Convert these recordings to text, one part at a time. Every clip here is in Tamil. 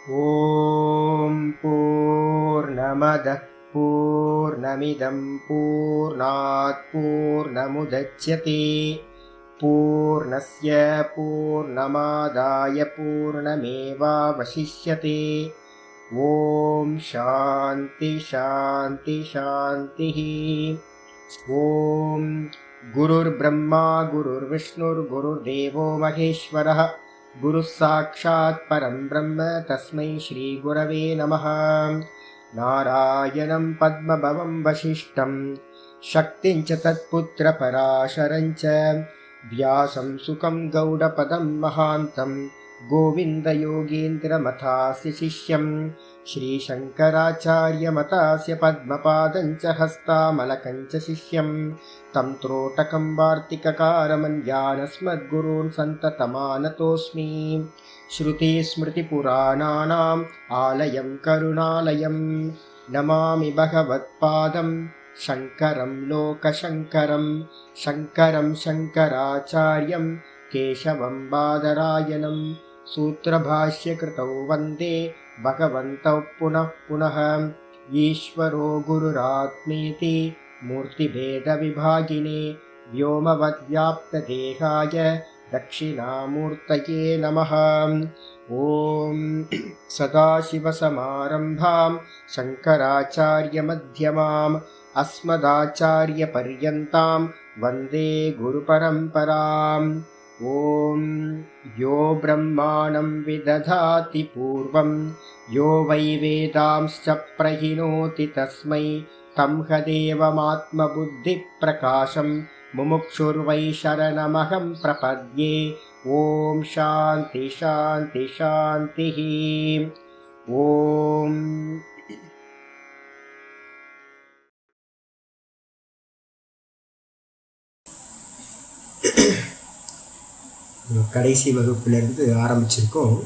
ॐ पूर्णमदः पूर्णमिदं पूर्णात् पूर्णमुदच्यते पूर्णस्य पूर्णमादाय पूर्णमेवावशिष्यते। ॐ शान्ति शान्ति शान्तिः। ॐ गुरुर्ब्रह्मा गुरुर्विष्णुर्गुरुर्देवो महेश्वरः गुरुः साक्षात् परं ब्रह्म तस्मै श्रीगुरवे नमः। नारायणं पद्मभवं वसिष्ठं शक्तिं च तत्पुत्रपराशरं च व्यासं सुखं गौडपदं महान्तं गोविन्दयोगीन्द्रमथास्य शिष्यं श्रीशङ्कराचार्यमतास्य पद्मपादं च हस्तामलकं च शिष्यं तं त्रोटकं वार्तिककारमन्यानस्मद्गुरून् सन्ततमानतोऽस्मि। श्रुतिस्मृतिपुराणानाम् आलयं करुणालयं नमामि भगवत्पादं शङ्करं लोकशङ्करं शङ्करं शङ्कराचार्यं केशवं बादरायणं सूत्रभाष्यकृतौ वन्दे भगवन्तौ पुनः पुनः। ईश्वरो गुरुरात्मेति मूर्तिभेदविभागिने व्योमवद्व्याप्तदेहाय दक्षिणामूर्तये नमः। ॐ सदाशिवसमारम्भां शङ्कराचार्यमध्यमाम् अस्मदाचार्यपर्यन्तां वन्दे गुरुपरम्पराम्। ॐ यो ब्रह्माणं विदधाति पूर्वं यो वै वेदांश्च प्रहिणोति तस्मै तं हदेवमात्मबुद्धिप्रकाशं मुमुक्षुर्वै शरणमहं प्रपद्ये। ॐ शान्ति शान्ति शान्तिः। ॐ கடைசி வகுப்பிலிருந்து ஆரம்பிச்சிருக்கோம்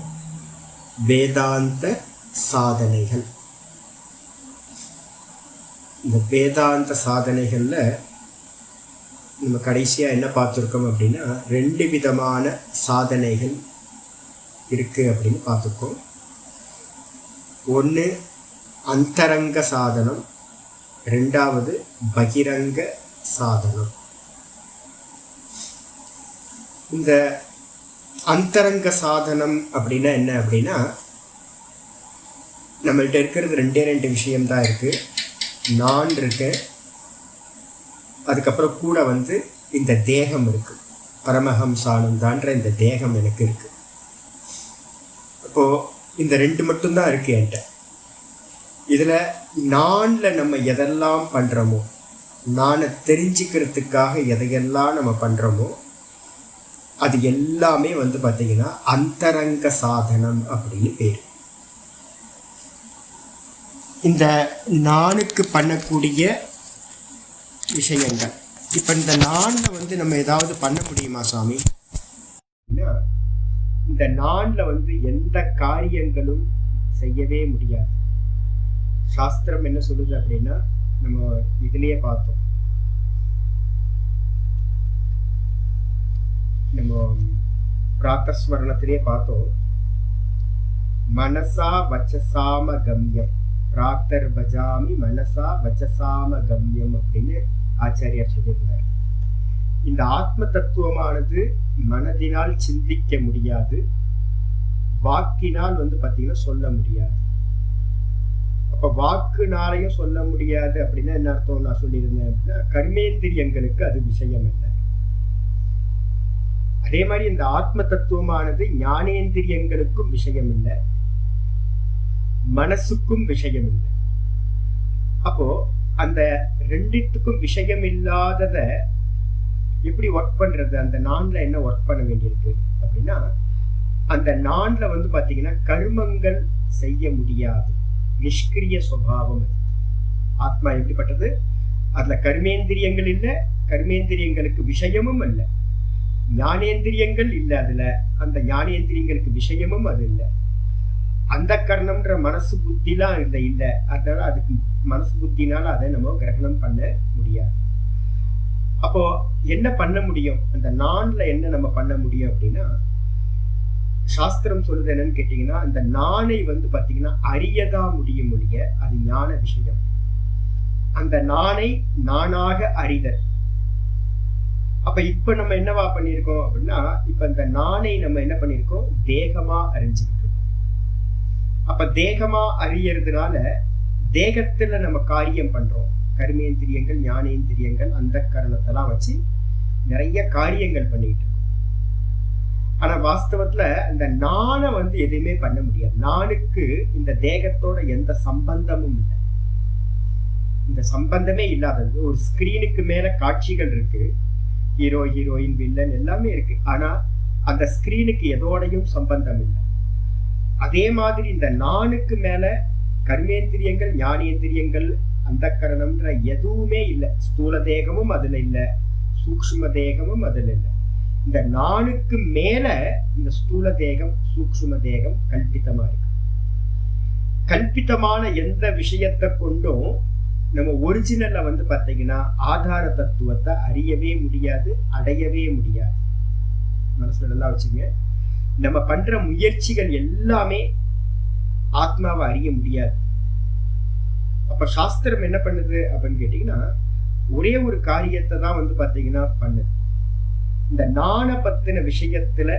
வேதாந்த சாதனைகள். இந்த வேதாந்த சாதனைகளில் நம்ம கடைசியாக என்ன பார்த்துருக்கோம் அப்படின்னா, 2 விதமான சாதனைகள் இருக்குது அப்படின்னு பார்த்துருக்கோம். ஒன்று அந்தரங்க சாதனம், 2வது பகிரங்க சாதனம். இந்த அந்தரங்க சாதனம் அப்படின்னா என்ன அப்படின்னா, நம்மள்கிட்ட இருக்கிறது 2 விஷயம்தான் இருக்குது. நான் இருக்கேன், அதுக்கப்புறம் கூட இந்த தேகம் இருக்குது, பரமஹம்சானந்தான்ற இந்த தேகம் எனக்கு இருக்குது. அப்போது இந்த 2 மட்டும்தான் இருக்குது என்கிட்ட. இதில் நானில் நம்ம எதெல்லாம் பண்ணுறோமோ, நானை தெரிஞ்சுக்கிறதுக்காக எதையெல்லாம் நம்ம பண்ணுறோமோ அது எல்லாமே பார்த்திங்கன்னா அந்தரங்க சாதனம் அப்படின்னு பேர். இந்த நானுக்கு பண்ணக்கூடிய விஷயங்கள். இப்போ இந்த நானில் நம்ம ஏதாவது பண்ண முடியுமா சாமி? இந்த நானில் எந்த காரியங்களும் செய்யவே முடியாது. சாஸ்திரம் என்ன சொல்லுது அப்படின்னா, நம்ம இதுலேயே பார்த்தோம், நம்ம பிராத்தஸ்மரணத்திலே பார்த்தோம், மனசா வச்சசாம கம்யம், பிராத்தர் பஜாமி மனசா வச்சசாம கம்யம் அப்படின்னு ஆச்சாரியார் சொல்லியிருந்தார். இந்த ஆத்ம தத்துவமானது மனதினால் சிந்திக்க முடியாது, வாக்கினால் பார்த்தீங்கன்னா சொல்ல முடியாது. அப்ப வாக்குனாலையும் சொல்ல முடியாது அப்படின்னா என்ன அர்த்தம் நான் சொல்லியிருந்தேன் அப்படின்னா, கர்மேந்திரியங்களுக்கு அது விஷயம் இல்லை. அதே மாதிரி இந்த ஆத்ம தத்துவமானது ஞானேந்திரியங்களுக்கும் விஷயம் இல்லை, மனசுக்கும் விஷயம் இல்லை. அப்போ அந்த 2த்துக்கும் விஷயம் இல்லாதத எப்படி ஒர்க் பண்றது? அந்த நான்ல என்ன ஒர்க் பண்ண வேண்டியிருக்கு அப்படின்னா, அந்த நான்ல பாத்தீங்கன்னா கர்மங்கள் செய்ய முடியாது, நிஷ்கிரிய சுபாவம். ஆத்மா எப்படிப்பட்டது? அதுல கர்மேந்திரியங்கள் இல்லை, கர்மேந்திரியங்களுக்கு விஷயமும் இல்லை, ஞானேந்திரியங்கள் இல்லை, அதுல அந்த ஞானேந்திரியங்களுக்கு விஷயமும் அது இல்லை. அந்த கர்ணம்ன்ற மனசு புத்திலாம் இல்லை. அதனால அதுக்கு மனசு புத்தினால அதை நம்ம கிரகணம் பண்ண முடியாது. அப்போ என்ன பண்ண முடியும்? அந்த நான்ல என்ன நம்ம பண்ண முடியும் அப்படின்னா, சாஸ்திரம் சொல்லுது என்னன்னு கேட்டீங்கன்னா, இந்த நானை வந்து பாத்தீங்கன்னா அறியதா முடியும் ஒழிய அது ஞான விஷயம். அந்த நானை நானாக அறிதல். அப்ப இப்ப நம்ம என்னவா பண்ணிருக்கோம் அப்படின்னா, இப்ப இந்த நானை நம்ம என்ன பண்ணிருக்கோம், தேகமா அறிஞ்சுக்கிட்டு இருக்கோம். அப்ப தேகமா அறியறதுனால தேகத்துல நம்ம காரியம் பண்றோம். கர்மேந்திரியங்கள், ஞானேந்திரியங்கள், அந்த கரணத்தெல்லாம் வச்சு நிறைய காரியங்கள் பண்ணிட்டு இருக்கோம். ஆனா வாஸ்தவத்துல இந்த நானை வந்து எதுவுமே பண்ண முடியாது. நானுக்கு இந்த தேகத்தோட எந்த சம்பந்தமும் இல்லை. இந்த சம்பந்தமே இல்லாதது. ஒரு ஸ்கிரீனுக்கு மேல காட்சிகள் இருக்கு, ஹீரோ, ஹீரோயின், வில்லன் எல்லாமே இருக்கு. ஆனா அந்த ஸ்கிரீனுக்கு எதோடையும் சம்பந்தம் இல்லை. அதே மாதிரி இந்த நானுக்கு மேல கர்மேந்திரியங்கள், ஞானேந்திரியங்கள், அந்த கரணம்ன்ற எதுவுமே இல்லை. ஸ்தூல தேகமும் அதுல இல்லை, சூக்ஷ்ம தேகமும் அதுல இல்லை. இந்த நானுக்கு மேல இந்த ஸ்தூல தேகம், சூக்ஷ்ம தேகம் கல்பித்தமா இருக்கு. கல்பித்தமான எந்த விஷயத்தை கொண்டும் நம்ம ஒரிஜினல்ல வந்து பாத்தீங்கன்னா ஆதார தத்துவத்தை அறியவே முடியாது, அடையவே முடியாது. மனசுல நல்லா வச்சுங்க. நம்ம பண்ற முயற்சிகள் எல்லாமே ஆத்மாவை அறிய முடியாது. அப்ப சாஸ்திரம் என்ன பண்ணுது அப்படின்னு கேட்டீங்கன்னா, ஒரே ஒரு காரியத்தை தான் வந்து பாத்தீங்கன்னா பண்ணுது. இந்த நாண பத்தின விஷயத்துல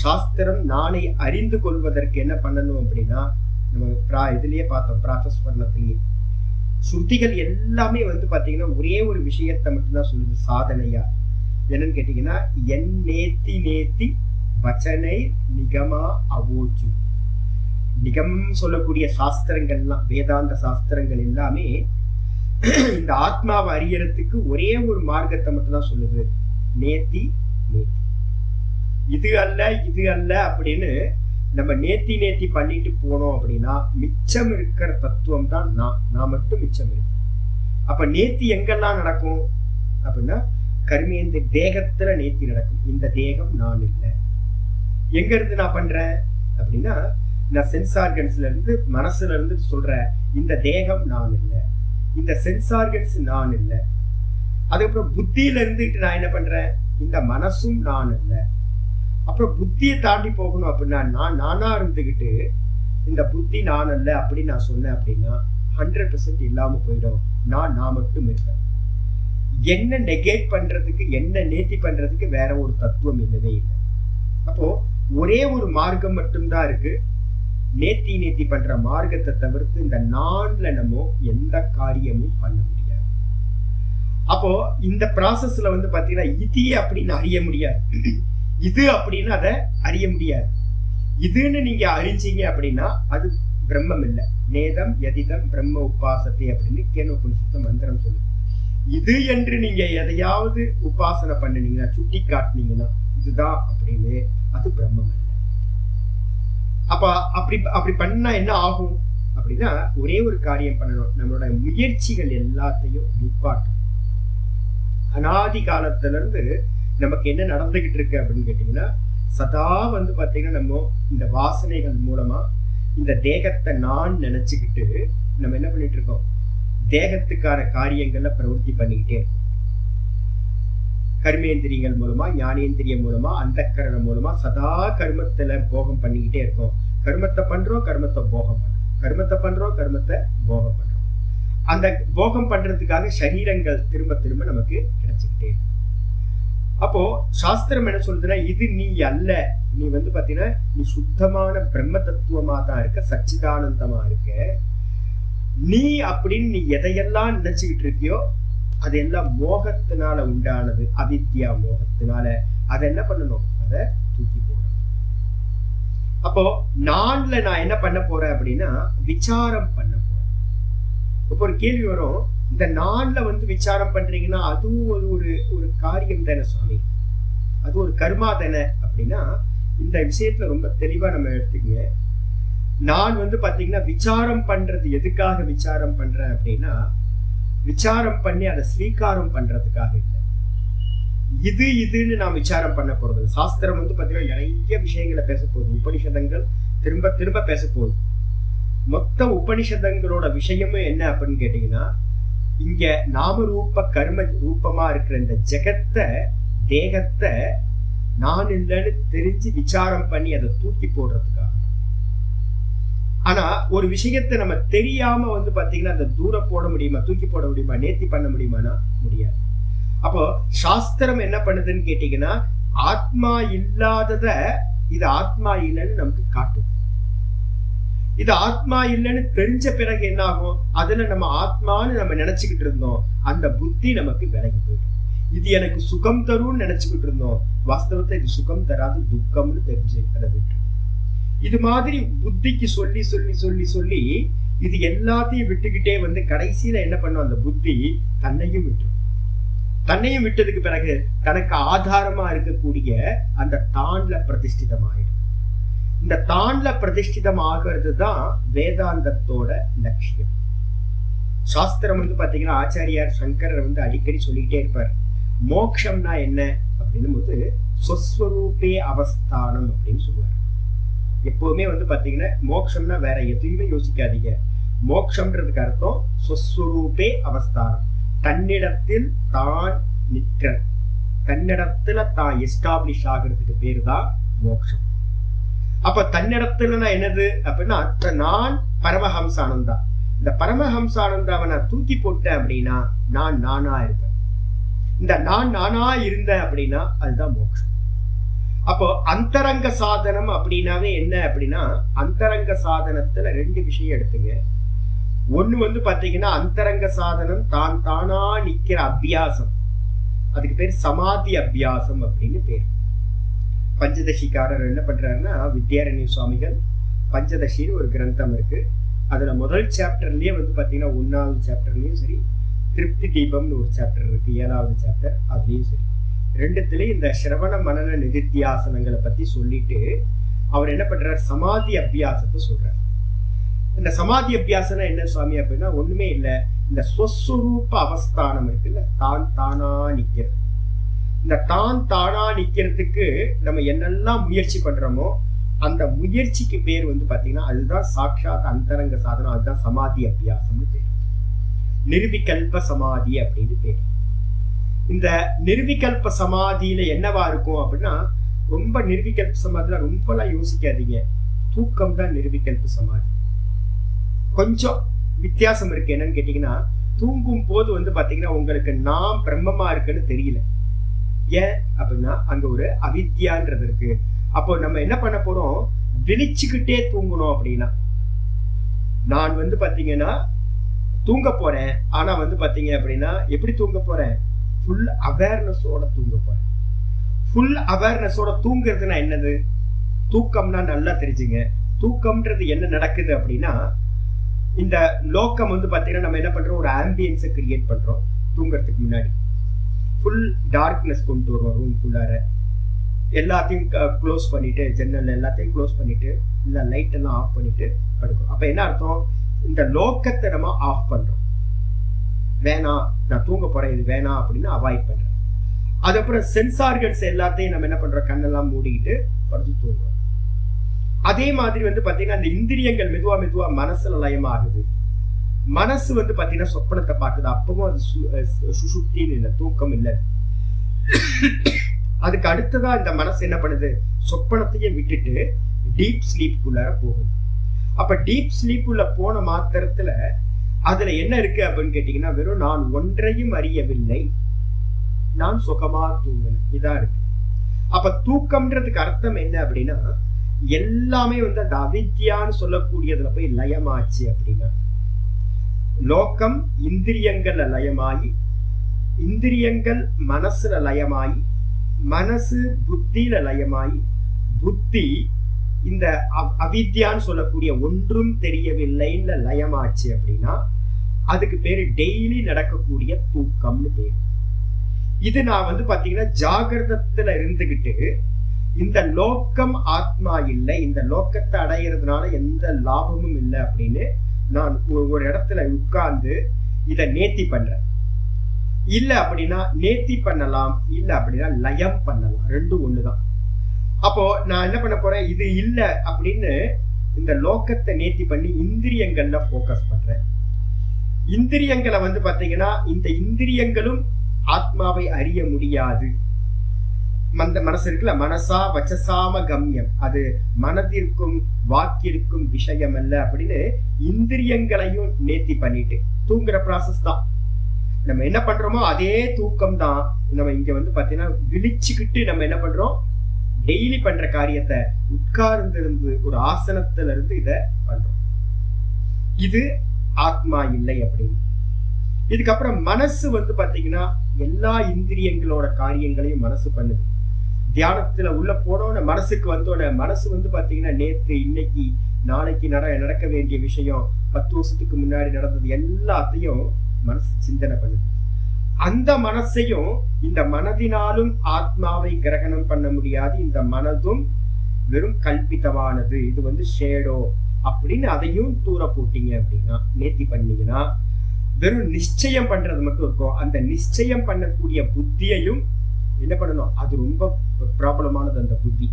சாஸ்திரம் நானை அறிந்து கொள்வதற்கு என்ன பண்ணணும் அப்படின்னா, நம்ம இதுலயே பார்த்தோம், பிராத்தஸ்மரணத்திலேயே ஸ்ருதிகள் எல்லாமே வந்து பாத்தீங்கன்னா ஒரே ஒரு விஷயத்தை மட்டும்தான் சொல்லுது, சாதனையா. என்னன்னு கேட்டீங்கன்னா, என் நேத்தி நேத்தி வச்சனை நிகமா அவோச்சு. நிகமம் சொல்லக்கூடிய சாஸ்திரங்கள்லாம், வேதாந்த சாஸ்திரங்கள் எல்லாமே இந்த ஆத்மாவை அறியறதுக்கு ஒரே ஒரு மார்க்கத்தை மட்டும்தான் சொல்லுது, நேத்தி நேத்தி. இது அல்ல இது அல்ல அப்படின்னு நம்ம நேத்தி நேத்தி பண்ணிட்டு போனோம் அப்படின்னா மிச்சம் இருக்கிற தத்துவம் தான் நான் மட்டும் மிச்சம் இருக்கு. அப்ப நேத்தி எங்கெல்லாம் நடக்கும் அப்படின்னா, கர்மேந்திர தேகத்துல நேத்தி நடக்கும். இந்த தேகம் நான் இல்லை. எங்க இருந்து நான் பண்றேன் அப்படின்னா, நான் சென்ஸ் ஆர்கன்ஸ்ல இருந்து, மனசுல இருந்து சொல்றேன், இந்த தேகம் நான் இல்லை, இந்த சென்ஸ் ஆர்கன்ஸ் நான் இல்லை. அதுக்கப்புறம் புத்தியில இருந்துட்டு நான் என்ன பண்றேன், இந்த மனசும் நான் இல்லை. அப்புறம் புத்தியை தாண்டி போகணும் அப்படின்னா, நானா இருந்துகிட்டு இந்த புத்தி நான் அல்ல அப்படின்னு நான் சொன்னேன் அப்படின்னா 100% இல்லாம போயிடும். நான் மட்டும் இருப்பேன். என்ன நெகேட் பண்றதுக்கு, என்ன நேத்தி பண்றதுக்கு வேற ஒரு தத்துவம் இல்லவே இல்லை. அப்போ ஒரே ஒரு மார்க்கம் மட்டும்தான் இருக்கு. நேத்தி நேத்தி பண்ற மார்க்கத்தை தவிர்த்து இந்த நான்ல நம்ம எந்த காரியமும் பண்ண முடியாது. அப்போ இந்த ப்ராசஸ்ல வந்து பாத்தீங்கன்னா, இது அப்படின்னு அறிய முடியாது, இது அப்படின்னு அதை அறிய முடியாது. இதுன்னு நீங்க அறிஞ்சீங்க அப்படின்னா அது பிரம்மம் இல்லை. நேதம் யதிதம் பிரம்ம உபாசத்தை அப்படின்னு கேனோபனிஷத்து மந்திரம் சொல்லுது. இது என்று நீங்க எதையாவது உபாசனை பண்ணினீங்கன்னா, சுட்டி காட்டினீங்கன்னா இதுதான் அப்படின்னு, அது பிரம்மம் இல்லை. அப்ப அப்படி பண்ணா என்ன ஆகும் அப்படின்னா, ஒரே ஒரு காரியம் பண்ணணும், நம்மளோட முயற்சிகள் எல்லாத்தையும் நிப்பாட்டும். அனாதி காலத்துல இருந்து நமக்கு என்ன நடந்துகிட்டு இருக்கு அப்படின்னு கேட்டீங்கன்னா, சதா வந்து பாத்தீங்கன்னா நம்ம இந்த வாசனைகள் மூலமா இந்த தேகத்தை நான் நினைச்சுக்கிட்டு நம்ம என்ன பண்ணிட்டு இருக்கோம், தேகத்துக்கான காரியங்கள்ல பிரவருத்தி பண்ணிக்கிட்டே இருக்கோம். கர்மேந்திரியங்கள் மூலமா, ஞானேந்திரியம் மூலமா, அந்த கரணம் மூலமா சதா கர்மத்துல போகம் பண்ணிக்கிட்டே இருக்கோம். கர்மத்தை பண்றோம், கர்மத்தை போகம் பண்றோம், கர்மத்தை பண்றோம், கர்மத்தை போகம் பண்றோம். அந்த போகம் பண்றதுக்காக சரீரங்கள் திரும்ப திரும்ப நமக்கு கிடைச்சுக்கிட்டே இருக்கு. அப்போ சாஸ்திரம் என்ன சொல்றதுன்னா, இது நீ அல்ல, நீ வந்து பாத்தீங்கன்னா நீ சுத்தமான பிரம்ம தத்துவமா தான் இருக்க, சச்சிதானந்தமா இருக்க. நீ அப்படின்னு நீ எதையெல்லாம் நினைச்சுக்கிட்டு இருக்கியோ அதெல்லாம் மோகத்தினால உண்டானது, அவித்யா மோகத்தினால. அதை என்ன பண்ணணும், அதை தூக்கி போடணும். அப்போ நான்ல நான் என்ன பண்ண போறேன் அப்படின்னா, விசாரம் பண்ண போறேன். இப்போ ஒரு கேள்வி வரும், இந்த நான்ல வந்து விசாரம் பண்றீங்கன்னா அதுவும் ஒரு காரியம் தானே சுவாமி, அது ஒரு கர்மா தானே அப்படின்னா, இந்த விஷயத்துல ரொம்ப தெளிவா நம்ம எடுத்துக்கங்க. நான் வந்து பாத்தீங்கன்னா விசாரம் பண்றது எதுக்காக விசாரம் பண்றேன் அப்படின்னா, விசாரம் பண்ணி அதை ஸ்வீகாரம் பண்றதுக்காக இல்லை. இதுன்னு நான் விசாரம் பண்ண போறது. சாஸ்திரம் வந்து பாத்தீங்கன்னா நிறைய விஷயங்களை பேச போகுது, உபனிஷதங்கள் திரும்ப திரும்ப பேச போகுது. மொத்த உபனிஷதங்களோட விஷயமும் என்ன அப்படின்னு கேட்டீங்கன்னா, இங்க நாம ரூப கர்ம ரூபமா இருக்கிற இந்த ஜெகத்தை, தேகத்தை நான் இல்லைன்னு தெரிஞ்சு விசாரம் பண்ணி அதை தூக்கி போடுறதுக்காக. ஆனா ஒரு விஷயத்தை நம்ம தெரியாம பாத்தீங்கன்னா அதை தூரம் போட முடியுமா, தூக்கி போட முடியுமா, நேர்த்தி பண்ண முடியுமானா முடியாது. அப்போ சாஸ்திரம் என்ன பண்ணுதுன்னு கேட்டீங்கன்னா, ஆத்மா இல்லாதத இது ஆத்மா இல்லைன்னு நமக்கு காட்டுது. இது ஆத்மா இல்லைன்னு தெரிஞ்ச பிறகு என்ன ஆகும், அதுல நம்ம ஆத்மான்னு நம்ம நினைச்சுக்கிட்டு இருந்தோம், அந்த புத்தி நமக்கு விலகி போயிடும். இது எனக்கு சுகம் தரும்னு நினைச்சுக்கிட்டு இருந்தோம், வாஸ்தவத்தை இது சுகம் தராது, துக்கம்னு தெரிஞ்சு அதை விட்டு. இது மாதிரி புத்திக்கு சொல்லி சொல்லி சொல்லி சொல்லி இது எல்லாத்தையும் விட்டுக்கிட்டே கடைசியில என்ன பண்ணும், அந்த புத்தி தன்னையும் விட்டு. தன்னையும் விட்டதுக்கு பிறகு தனக்கு ஆதாரமா இருக்கக்கூடிய அந்த தான்ல பிரதிஷ்டிதமாயிடும். இந்த தான்ல பிரதிஷ்டிதம் ஆகிறது தான் வேதாந்தத்தோட லட்சியம். சாஸ்திரம் பாத்தீங்கன்னா ஆச்சாரியார் சங்கரர் அடிக்கடி சொல்லிக்கிட்டே இருப்பார், மோக்ஷம்னா என்ன அப்படின்னு போது ஸ்வஸ்வரூபே அவஸ்தானம் அப்படின்னு சொல்லுவார். எப்பவுமே பாத்தீங்கன்னா மோக்ஷம்னா வேற எதையுமே யோசிக்காதீங்க. மோக்ஷம்ன்றதுக்கு அர்த்தம் ஸ்வஸ்வரூபே அவஸ்தானம், தன்னிடத்தில் தான் நிற்க, தன்னிடத்துல தான் எஸ்டாப்ளிஷ் ஆகிறதுக்கு பேரு தான் மோக்ஷம். அப்ப தன்னிடத்துல என்னது அப்படின்னா, நான் பரமஹம்சானந்தா. இந்த பரமஹம்சானந்தாவை நான் தூக்கி போட்டேன் அப்படின்னா நான் நானா இருப்பேன். இந்த நான் நானா இருந்தேன் அப்படின்னா அதுதான் மோட்சம். அப்போ அந்தரங்க சாதனம் அப்படின்னாவே என்ன அப்படின்னா, அந்தரங்க சாதனத்துல ரெண்டு விஷயம் எடுத்துங்க. ஒண்ணு பாத்தீங்கன்னா அந்தரங்க சாதனம் தான் தானா நிக்கிற அபியாசம், அதுக்கு பேர் சமாதி அபியாசம் அப்படின்னு பேர். பஞ்சதசிக்காரர் என்ன பண்றாருன்னா, வித்யாரண்ய சுவாமிகள் பஞ்சதசின்னு ஒரு கிரந்தம் இருக்கு. அதுல முதல் சாப்டர்லயே பாத்தீங்கன்னா 1வது சாப்டர்லயும் சரி, திருப்தி தீபம்னு ஒரு சாப்டர் இருக்கு, 7வது சாப்டர், அதுலயும் சரி, ரெண்டுத்துலயும் இந்த சிரவண மனன நிதித்தியாசனங்களை பத்தி சொல்லிட்டு அவர் என்ன பண்றாரு, சமாதி அபியாசத்தை சொல்றாரு. இந்த சமாதி அபியாசனம் என்ன சுவாமி அப்படின்னா, ஒண்ணுமே இல்லை, இந்த ஸ்வஸ்வரூப அவஸ்தானம் இருக்குல்ல, தான் தானா நிக்கிறது. இந்த தான் தானா நிக்கிறதுக்கு நம்ம என்னெல்லாம் முயற்சி பண்றோமோ அந்த முயற்சிக்கு பேர் பாத்தீங்கன்னா அதுதான் சாட்சாத் அந்தரங்க சாதனம், அதுதான் சமாதி அபியாசம்னு பேர். நிர்விகல்ப சமாதி அப்படின்னு பேர். இந்த நிர்விகல்ப சமாதியில என்னவா இருக்கும் அப்படின்னா, ரொம்ப நிர்விகல்ப சமாதியில ரொம்பலாம் யோசிக்காதீங்க, தூக்கம் தான் நிர்விகல்ப சமாதி. கொஞ்சம் வித்தியாசம் இருக்கு. என்னன்னு கேட்டீங்கன்னா, தூங்கும் போது பாத்தீங்கன்னா உங்களுக்கு நான் பிரம்மமா இருக்குன்னு தெரியல. ஏன் அப்படின்னா அங்க ஒரு அவித்யான்றது இருக்கு. அப்போ நம்ம என்ன பண்ண போறோம், விழிச்சுக்கிட்டே தூங்கணும். அப்படின்னா நான் பாத்தீங்கன்னா தூங்க போறேன், ஆனா பாத்தீங்க அப்படின்னா எப்படி தூங்க போறேன், ஃபுல் அவேர்னஸோட தூங்க போறேன். ஃபுல் அவேர்னஸோட தூங்குறதுன்னா என்னது, தூக்கம்னா நல்லா தெரிஞ்சுங்க. தூக்கம்ன்றது என்ன நடக்குது அப்படின்னா, இந்த லோக்கம் பாத்தீங்கன்னா நம்ம என்ன பண்றோம், ஒரு ஆம்பியன்ஸை கிரியேட் பண்றோம். தூங்குறதுக்கு முன்னாடி ஃபுல் டார்க்னஸ் கொண்டு வருவோம் ரூம்குள்ளார. எல்லாத்தையும் க்ளோஸ் பண்ணிட்டு, ஜன்னல் எல்லாத்தையும் க்ளோஸ் பண்ணிட்டு, இல்லை லைட் எல்லாம் ஆஃப் பண்ணிட்டு படுக்கிறோம். அப்ப என்ன அர்த்தம், இந்த லோக்கத்தை நம்ம ஆஃப் பண்றோம். வேணாம், நான் தூங்க போறேன், இது வேணாம் அப்படின்னு அவாய்ட் பண்றேன். அதுக்கப்புறம் சென்சார்கன்ஸ் எல்லாத்தையும் நம்ம என்ன பண்றோம், கண்ணெல்லாம் மூடிக்கிட்டு படுத்து தூங்குறோம். அதே மாதிரி பாத்தீங்கன்னா இந்த இந்திரியங்கள் மெதுவா மெதுவா மனசுல லயமாகுது. மனசு பாத்தீங்கன்னா சொப்பனத்தை பார்க்குது. அப்பவும் அது சுசுப்தின்னு இல்லை, தூக்கம் இல்லை. அதுக்கு அடுத்ததா இந்த மனசு என்ன பண்ணுது, சொப்பனத்தையே விட்டுட்டு டீப் ஸ்லீப் உள்ளார போகுது. அப்ப டீப் ஸ்லீப் உள்ள போன மாத்திரத்துல அதுல என்ன இருக்கு அப்படின்னு கேட்டீங்கன்னா, வெறும் நான் ஒன்றையும் அறியவில்லை, நான் சுகமா தூங்கணும், இதான் இருக்கு. அப்ப தூக்கம்ன்றதுக்கு அர்த்தம் என்ன அப்படின்னா, எல்லாமே அந்த அவித்யான்னு சொல்லக்கூடியதுல போய் லயமாச்சு. அப்படின்னா லோக்கம் இந்திரியங்கள்ல லயமாயி, இந்திரியங்கள் மனசுல லயமாயி, மனசு புத்தியில லயமாயி, புத்தி இந்த அவித்யான்னு சொல்லக்கூடிய ஒன்றும் தெரியவில்லைன்னு லயமாச்சு. அப்படின்னா அதுக்கு பேரு டெய்லி நடக்கக்கூடிய தூக்கம்னு பேரு. இது நான் பாத்தீங்கன்னா ஜாகிரதத்துல இருந்துகிட்டு, இந்த லோக்கம் ஆத்மா இல்லை, இந்த லோக்கத்தை அடையிறதுனால எந்த லாபமும் இல்லை அப்படின்னு நான் ஒரு இடத்துல உட்கார்ந்து இதை நேர்த்தி பண்றேன். இல்ல அப்படின்னா நேர்த்தி பண்ணலாம், இல்ல அப்படின்னா லயம் பண்ணலாம், ரெண்டும் ஒண்ணுதான். அப்போ நான் என்ன பண்ண போறேன், இது இல்ல அப்படின்னு இந்த லோக்கத்தை நேர்த்தி பண்ணி இந்திரியங்கள்ல போக்கஸ் பண்றேன். இந்திரியங்களை பாத்தீங்கன்னா இந்த இந்திரியங்களும் ஆத்மாவை அறிய முடியாது. மனசு இருக்குல்ல, மனசா வச்சசாம கம்யம், அது மனதிற்கும் வாக்கிற்கும் விஷயம் அல்ல அப்படின்னு இந்திரியங்களையும் நேர்த்தி பண்ணிட்டு தூங்குற ப்ராசஸ் தான். நம்ம என்ன பண்றோமோ அதே தூக்கம் தான். நம்ம இங்க வந்து பாத்தீங்கன்னா விழிச்சுக்கிட்டு நம்ம என்ன பண்றோம், டெய்லி பண்ற காரியத்தை உட்கார்ந்து இருந்து ஒரு ஆசனத்துல இருந்து இத பண்றோம். இது ஆத்மா இல்லை அப்படின்னு. இதுக்கப்புறம் மனசு வந்து பாத்தீங்கன்னா எல்லா இந்திரியங்களோட காரியங்களையும் மனசு பண்ணுது. தியானத்துல உள்ள போனோட மனசுக்கு வந்தோட மனசு வந்து பாத்தீங்கன்னா நேத்து, இன்னைக்கு, நாளைக்கு நடக்க வேண்டிய விஷயம், 10 வருஷத்துக்கு முன்னாடி நடந்தது எல்லாத்தையும் மனசு சிந்தனை பண்ணுது. அந்த மனசையும் இந்த மனதினாலும் ஆத்மாவை கிரகணம் பண்ண முடியாது. இந்த மனதும் வெறும் கல்பித்தமானது, இது வந்து ஷேடோ அப்படின்னு அதையும் தூர போட்டீங்க அப்படின்னா, நேர்த்தி பண்ணீங்கன்னா வெறும் நிச்சயம் பண்றது மட்டும் இருக்கும். அந்த நிச்சயம் பண்ணக்கூடிய புத்தியையும் என்ன பண்ணணும், அது ரொம்ப ப்ராப்ளமானது. அந்த புத்தி,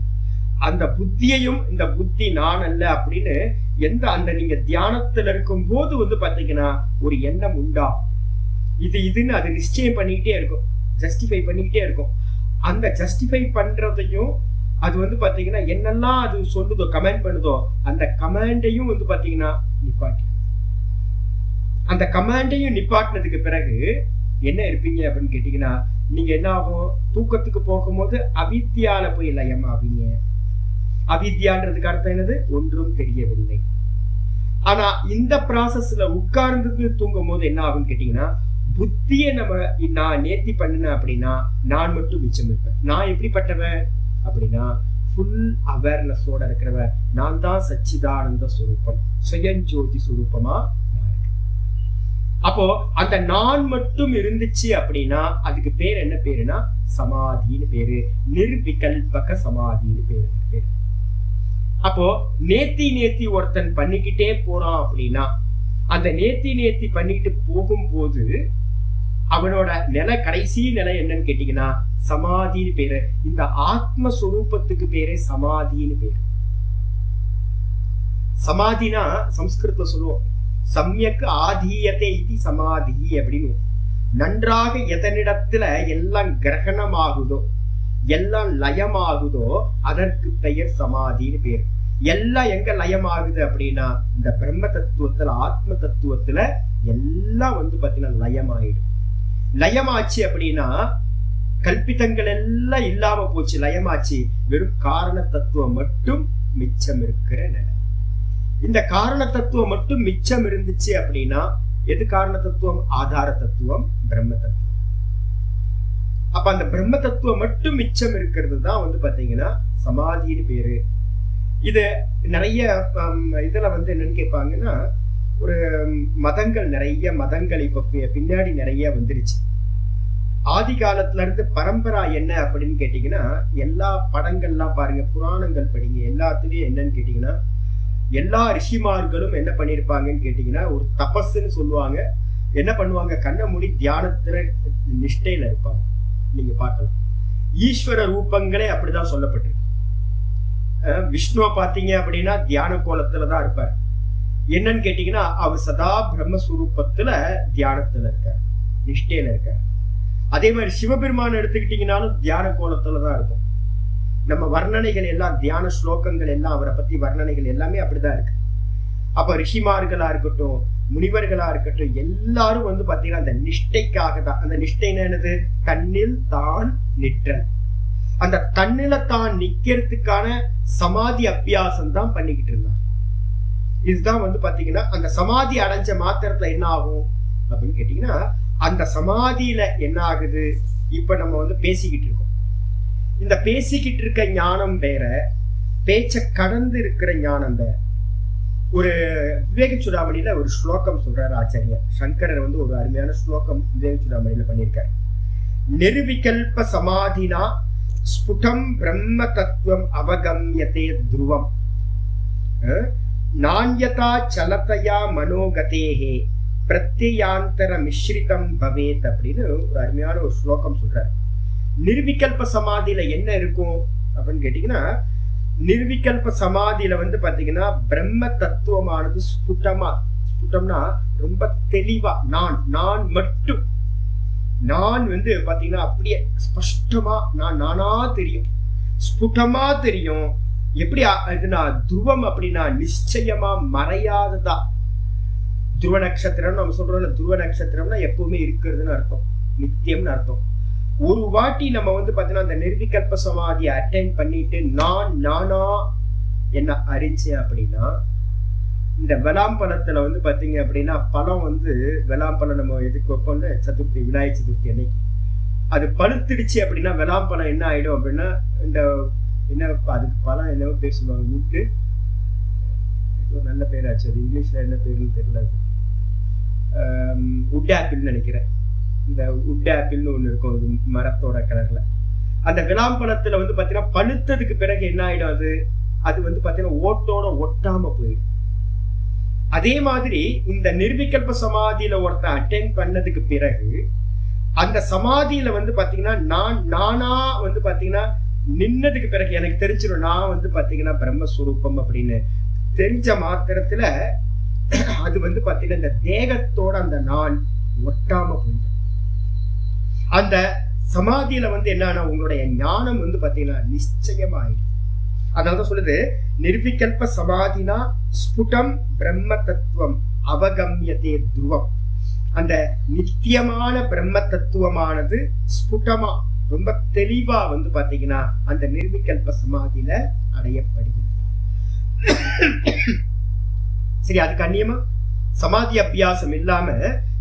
அந்த புத்தியையும் இந்த புத்தி நான் அல்ல அப்படின்னு எந்த அந்த நீங்க தியானத்துல இருக்கும் போது வந்து பாத்தீங்கன்னா ஒரு எண்ணம் உண்டா, இதுன்னு அது நிச்சயம் பண்ணிக்கிட்டே இருக்கும், ஜஸ்டிஃபை பண்ணிக்கிட்டே இருக்கும். அந்த ஜஸ்டிஃபை பண்றதையும் அது வந்து பாத்தீங்கன்னா என்னெல்லாம் அது சொல்லுதோ, கமெண்ட் பண்ணுதோ, அந்த கமாண்டையும் வந்து பாத்தீங்கன்னா நிப்பாட்டி, அந்த கமாண்டையும் நிப்பாட்டினதுக்கு பிறகு என்ன இருப்பீங்க அப்படின்னு கேட்டீங்கன்னா, நீங்க என்ன ஆகும், தூக்கத்துக்கு போகும்போது அவித்யால போய் லயமாவீங்க. அவித்யான்றதுக்கு அர்த்தம் என்னது, ஒன்றும் தெரியவில்லை. ஆனா இந்த ப்ராசஸ்ல உட்கார்ந்து தூங்கும் போது என்ன ஆகும்னு கேட்டீங்கன்னா, புத்தியை நான் நேர்த்தி பண்ணினேன் அப்படின்னா நான் மட்டும் மிச்சம் இருப்பேன். நான் எப்படிப்பட்டவன் அப்படின்னா ஃபுல் அவேர்னஸோட இருக்கிறவன். நான் தான் சச்சிதானந்த சுரூபம், சுயஞ்சோதி சுரூபமா நான் இருக்கேன். அப்போ அந்த நான் மட்டும் இருந்துச்சு அப்படின்னா அதுக்கு பேர் என்ன பேருனா சமாதின்னு பேரு, நிர்விகல்பக சமாதின்னு பேரு. அப்போ நேத்தி ஒருத்தன் பண்ணிக்கிட்டே போறான் அப்படின்னா அந்த நேத்தி பண்ணிட்டு போகும்போது அவனோட நிலை, கடைசி நிலை என்னன்னு கேட்டீங்கன்னா சமாதின்னு பேரு. இந்த ஆத்மஸ்வரூபத்துக்கு பேரே சமாதின்னு பேரு. சமாதினா சம்ஸ்கிருத்ல சொல்லுவோம், சம்யக் ஆதீயத்தை இது சமாதி அப்படின்னு. நன்றாக எதனிடத்துல எல்லாம் கிரகணமாகுதோ, எல்லாம் லயமாகுதோ அதற்கு பெயர் சமாதின்னு பேர். எல்லாம் எங்க லயமாகுது அப்படின்னா இந்த பிரம்ம தத்துவத்துல, ஆத்ம தத்துவத்துல எல்லாம் வந்து பாத்தீங்கன்னா லயமாயிடும். லயமாச்சு அப்படின்னா கல்பித்தங்கள் எல்லாம் இல்லாம போச்சு, லயமாச்சு. வெறும் காரண தத்துவம் மட்டும் மிச்சம் இருக்கிற நிலை. இந்த காரண தத்துவம் மட்டும் மிச்சம் இருந்துச்சு அப்படின்னா எது காரண தத்துவம், ஆதார தத்துவம், பிரம்ம தத்துவம். அப்ப அந்த பிரம்ம தத்துவம் மட்டும் மிச்சம் இருக்கிறது தான் வந்து பாத்தீங்கன்னா சமாதின்னு பேரு. இது நிறைய இதுல வந்து என்னன்னு கேட்பாங்கன்னா, ஒரு நிறைய மதங்கள் இப்ப பின்னாடி நிறைய வந்துருச்சு. ஆதி காலத்துல இருந்து பரம்பரா என்ன அப்படின்னு கேட்டீங்கன்னா, எல்லா படங்கள்லாம் பாருங்க, புராணங்கள் படிங்க, எல்லாத்துலயும் என்னன்னு கேட்டீங்கன்னா எல்லா ரிஷிமார்களும் என்ன பண்ணிருப்பாங்கன்னு கேட்டீங்கன்னா ஒரு தபஸ்ன்னு சொல்லுவாங்க. என்ன பண்ணுவாங்க, கண்ணை மூடி தியானத்துல நிஷ்டையில இருப்பாங்க. நீங்க பார்க்கலாம், ஈஸ்வர ரூபங்களே அப்படிதான் சொல்லப்பட்டிருக்கு. விஷ்ணுவை பார்த்தீங்க அப்படின்னா தியான கோலத்துலதான் இருப்பார். என்னன்னு கேட்டீங்கன்னா அவர் சதா பிரம்மஸ்வரூபத்துல தியானத்துல இருக்கார், நிஷ்டையில இருக்கார். அதே மாதிரி சிவபெருமான் எடுத்துக்கிட்டீங்கன்னாலும் தியான கோலத்துலதான் இருக்கும். நம்ம வர்ணனைகள் எல்லாம், தியான ஸ்லோகங்கள் எல்லாம், அவரை பத்தி வர்ணனைகள் எல்லாமே அப்படிதான் இருக்கு. அப்ப ரிஷிமார்களா இருக்கட்டும், முனிவர்களா இருக்கட்டும், எல்லாரும் வந்து பாத்தீங்கன்னா அந்த நிஷ்டைக்காக தான். அந்த நிஷ்டை என்னது, தன்னில் தான் நிற்றல். அந்த தன்னில தான் நிக்கிறதுக்கான சமாதி அபியாசம் தான் பண்ணிக்கிட்டு இருந்தாங்க. இதுதான் வந்து பாத்தீங்கன்னா அந்த சமாதி அடைஞ்ச மாத்திரத்துல என்ன ஆகும் அப்படின்னு கேட்டீங்கன்னா, அந்த சமாதியில என்ன ஆகுது, இப்ப நம்ம வந்து பேசிக்கிட்டு இருக்கோம். இந்த பேசிக்கிட்டு இருக்க ஞானம் வேற, பேச்ச கடந்து இருக்கிற ஞானம் வேற. ஒரு விவேக சூடாமணியில ஒரு ஸ்லோகம் சொல்றாரு ஆச்சாரியர் சங்கரர், வந்து ஒரு அருமையான ஸ்லோகம் விவேக சூடாமணியில பண்ணியிருக்காரு. நிர்விகல்ப சமாதினா ஸ்புடம் பிரம்ம தத்துவம் அவகம்யதே துருவம் நான்யதா சலதயா மனோகதேஹே பிரத்யாந்தர மிஸ்ரிதம் பவேத் அப்படின்னு ஒரு அருமையான ஒரு ஸ்லோகம் சொல்றாரு. நிர்விகல்ப சமாதியில என்ன இருக்கும் அப்படின்னு கேட்டீங்கன்னா, நிர்விகல்ப சமாதியில வந்து பாத்தீங்கன்னா பிரம்ம தத்துவமானது ஸ்புட்டமா, ஸ்புட்டம்னா ரொம்ப தெளிவா, நான் மட்டும் நான் வந்து பாத்தீங்கன்னா அப்படியே ஸ்பஷ்டமா நானா தெரியும், ஸ்புடமா தெரியும். எப்படி இதுனா துருவம் அப்படின்னா நிச்சயமா மறையாததா. துருவ நட்சத்திரம் நம்ம சொல்றோம்ல, துருவ நட்சத்திரம்னா எப்பவுமே இருக்கிறதுன்னு அர்த்தம், நித்தியம்னு அர்த்தம். ஒரு வாட்டி நம்ம வந்து பாத்தீங்கன்னா அந்த நிர்விகல்ப சமாதியை அட்டைன் பண்ணிட்டு நானா என்ன அறிஞ்சேன் அப்படின்னா, இந்த வெளாம்பழத்துல வந்து பாத்தீங்க அப்படின்னா பழம் வந்து வெளாம்பழம் நம்ம எதுக்கு வைப்போம்ல, சதுர்த்தி, விநாயகர் சதுர்த்தி அன்னைக்கு அது பழுத்துடுச்சு அப்படின்னா வெளாம்பழம் என்ன ஆயிடும் அப்படின்னா, இந்த என்ன அதுக்கு பழம் என்னவோ பேர் சொல்லுவாங்க, வீட்டு ஒரு நல்ல பேராச்சு, அது இங்கிலீஷ்ல என்ன பேருன்னு தெரியல, உட் ஆப்பிள்னு நினைக்கிறேன். இந்த உட் ஆப்பிள்னு ஒண்ணு இருக்கும், அது மரத்தோட கலர்ல. அந்த விளாம்பழத்துல வந்து பாத்தீங்கன்னா பழுத்ததுக்கு பிறகு என்ன ஆயிடும், அது வந்து பாத்தீங்கன்னா ஓட்டோட ஒட்டாம போயிடும். அதே மாதிரி இந்த நிர்விகல்ப சமாதியில ஒருத்தன் அட்டென்ட் பண்ணதுக்கு பிறகு அந்த சமாதியில வந்து பாத்தீங்கன்னா நானா வந்து பாத்தீங்கன்னா நின்னதுக்கு பிறகு எனக்கு தெரிஞ்சிடும் நான் வந்து பாத்தீங்கன்னா பிரம்மஸ்வரூபம் அப்படின்னு தெரிஞ்ச மாத்திரத்துல அது வந்து பாத்தீங்கன்னா இந்த தேகத்தோட அந்த நான் ஒட்டாம போயிடும். அந்த சமாதியில வந்து என்னன்னா உங்களுடைய ஞானம் வந்து பாத்தீங்கன்னா நிச்சயமாயிடும். அதனால சொல்லுது, நிர்விகல்ப சமாதினா ஸ்புடம் பிரம்ம தத்துவம் அவகம்யதே துருவம். அந்த நித்தியமான பிரம்ம தத்துவமானது ஸ்புடமா ரொம்ப தெளிவா வந்து பாத்தீங்கன்னா அந்த நிர்விகல்ப சமாதியில அடையப்படுகிறது. சரி, அதுக்கு அந்நியமா சமாதி அபியாசம் இல்லாம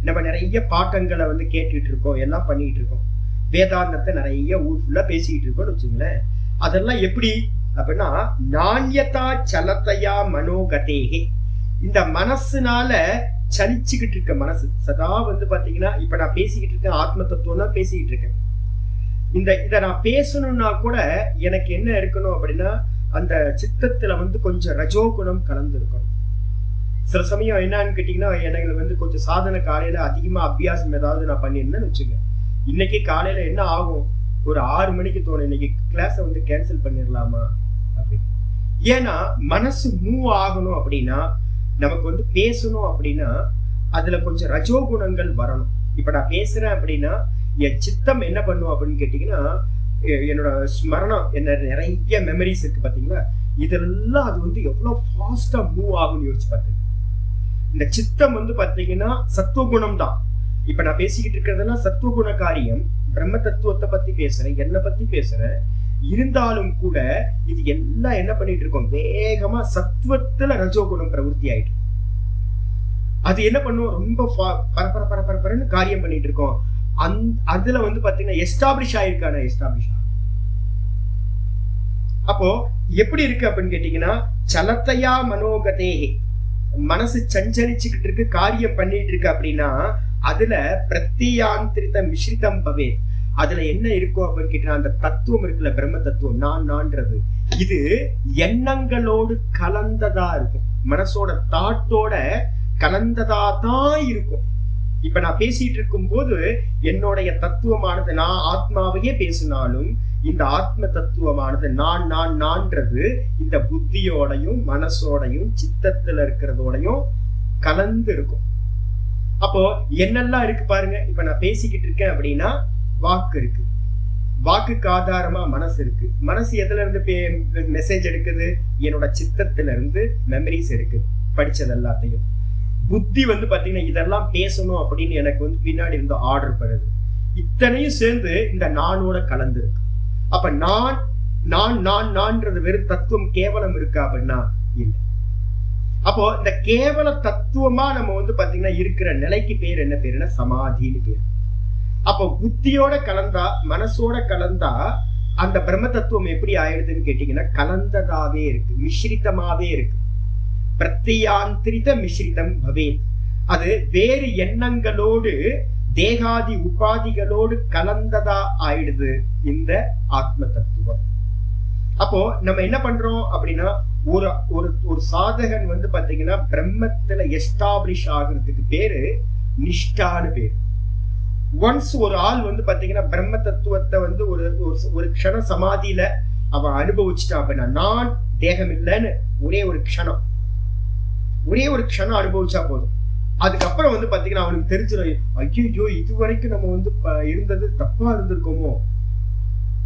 நம்ம நிறைய பாட்டங்களை வந்து கேட்டுட்டு இருக்கோம், எல்லாம் பண்ணிட்டு இருக்கோம், வேதாந்தத்தை நிறைய ஊர் ஃபுல்லா பேசிக்கிட்டு இருக்கோம்னு வச்சுங்களேன். அதெல்லாம் எப்படி அப்படின்னா, நாண்யதா சலத்தையா மனோகதேகே, இந்த மனசுனால சலிச்சுக்கிட்டு இருக்க மனசு சதா வந்து பாத்தீங்கன்னா, இப்ப நான் பேசிக்கிட்டு இருக்கேன், ஆத்ம தத்துவம் தான் பேசிக்கிட்டு இருக்கேன். இத நான் பேசணும்னா கூட எனக்கு என்ன இருக்கணும் அப்படின்னா, அந்த சித்தத்துல வந்து கொஞ்சம் ரஜோகுணம் கலந்து இருக்கணும். சில சமயம் என்னன்னு கேட்டீங்கன்னா, எனக்கு வந்து கொஞ்சம் சாதனை காலையில அதிகமா அபியாசம் ஏதாவது நான் பண்ணியிருந்தேன்னு வச்சுங்க, இன்னைக்கு காலையில என்ன ஆகும், ஒரு 6 மணிக்கு தோணும் இன்னைக்கு கிளாஸ வந்து கேன்சல் பண்ணிடலாமா அப்படின்னு. ஏன்னா மனசு மூவ் ஆகணும் அப்படின்னா, நமக்கு வந்து பேசணும் அப்படின்னா அதுல கொஞ்சம் ரஜோகுணங்கள் வரணும். இப்ப நான் பேசுறேன் அப்படின்னா என் சித்தம் என்ன பண்ணும் அப்படின்னு கேட்டீங்கன்னா, என்னோட ஸ்மரணம், என்ன நிறைய மெமரிஸ் இருக்கு பாத்தீங்களா, இதெல்லாம் அது வந்து எவ்வளவு ஃபாஸ்டா மூவ் ஆகும்னு யோசிச்சு பார்த்தேன். இந்த சித்தம் வந்து பாத்தீங்கன்னா சத்துவகுணம் தான். இப்ப நான் பேசிக்கிட்டு இருக்கிறதெல்லாம் சத்துவகுண காரியம், பிரம்ம தத்துவத்தை பத்தி பேசுறேன், என்னை பத்தி பேசுறேன். இருந்தாலும் கூட இது எல்லாம் என்ன பண்ணிட்டு இருக்கோம், வேகமா சத்துவத்துல ரஜோகுணம் பிரவருத்தி ஆயிட்டு அது என்ன பண்ணுவோம், ரொம்ப பரபரன்னு காரியம் பண்ணிட்டு இருக்கோம். அதுல வந்து பாத்தீங்கன்னா எஸ்டாப்ளிஷ் ஆயிருக்கான எஸ்டாப்ளிஷ். அப்போ எப்படி இருக்கு அப்படின்னு கேட்டீங்கன்னா, சலத்தையா மனோகதேகே, மனசு சஞ்சலிச்சுக்கிட்டு இருக்கு, காரியம் பண்ணிட்டு இருக்கு அப்படின்னா அதுல பிரத்தியாந்திரித மிஸ்ரிதம் பவே, அதுல என்ன இருக்கும் அப்படின்னு கேட்டீங்கன்னா, அந்த தத்துவம் இருக்குல்ல, பிரம்ம தத்துவம், நான்றது இது எண்ணங்களோடு கலந்ததா இருக்கும், மனசோட தாட்டோட கலந்ததா தான் இருக்கும். இப்ப நான் பேசிட்டு இருக்கும் போது என்னுடைய தத்துவமானது, நான் ஆத்மாவையே பேசினாலும் இந்த ஆத்ம தத்துவமானது நான்றது இந்த புத்தியோடையும் மனசோடையும் சித்தத்துல இருக்கிறதோடையும் கலந்து இருக்கும். அப்போ என்னெல்லாம் இருக்கு பாருங்க. இப்ப நான் பேசிக்கிட்டு இருக்கேன் அப்படின்னா வாக்கு இருக்கு, வாக்குக்கு ஆதாரமா மனசு இருக்கு. மனசு எதுல இருந்து மெசேஜ் எடுக்குது, என்னோட சித்தத்துல இருந்து மெமரிஸ் எடுக்குது, படிச்சது எல்லாத்தையும். புத்தி வந்து பாத்தீங்கன்னா இதெல்லாம் பேசணும் அப்படின்னு எனக்கு வந்து பின்னாடி இருந்து ஆர்டர் பண்ணுது. இத்தனையும் சேர்ந்து இந்த நானோட கலந்து இருக்கு. அப்ப நான்ன்றது வெறும் தத்துவம் கேவலம் இருக்கா அப்படின்னா இல்லை. அப்போ இந்த கேவல தத்துவமா நம்ம வந்து பாத்தீங்கன்னா இருக்கிற நிலைக்கு பேர் என்ன பேருன்னா சமாதின்னு பேர். அப்போ புத்தியோட கலந்தா, மனசோட கலந்தா அந்த பிரம்ம தத்துவம் எப்படி ஆயிடுதுன்னு கேட்டீங்கன்னா கலந்ததாவே இருக்கு, மிஸ்ரிதமாவே இருக்கு. பிரத்தியாந்திரித மிஸ்ரிதம் பவேத், அது வேறு எண்ணங்களோடு தேகாதி உபாதிகளோடு கலந்ததா ஆயிடுது இந்த ஆத்ம தத்துவம். அப்போ நம்ம என்ன பண்றோம் அப்படின்னா, ஒரு சாதகன் வந்து பாத்தீங்கன்னா பிரம்மத்துல எஸ்டாப்ளிஷ் ஆகுறதுக்கு பேரு நிஷ்டான்னு பேரு. ஒன்ஸ் ஒரு ஆள் வந்து பாத்தீங்கன்னா பிரம்ம தத்துவத்தை வந்து ஒரு க்ஷண சமாதியில அவன் அனுபவிச்சுட்டான் அப்படின்னா, நான் தேகம் இல்லைன்னு ஒரே ஒரு க்ஷணம் அனுபவிச்சா போதும். அதுக்கப்புறம் வந்து பாத்தீங்கன்னா அவனுக்கு தெரிஞ்சிடும், ஐயோ இது வரைக்கும் நம்ம வந்து இருந்தது தப்பா இருந்திருக்கோமோ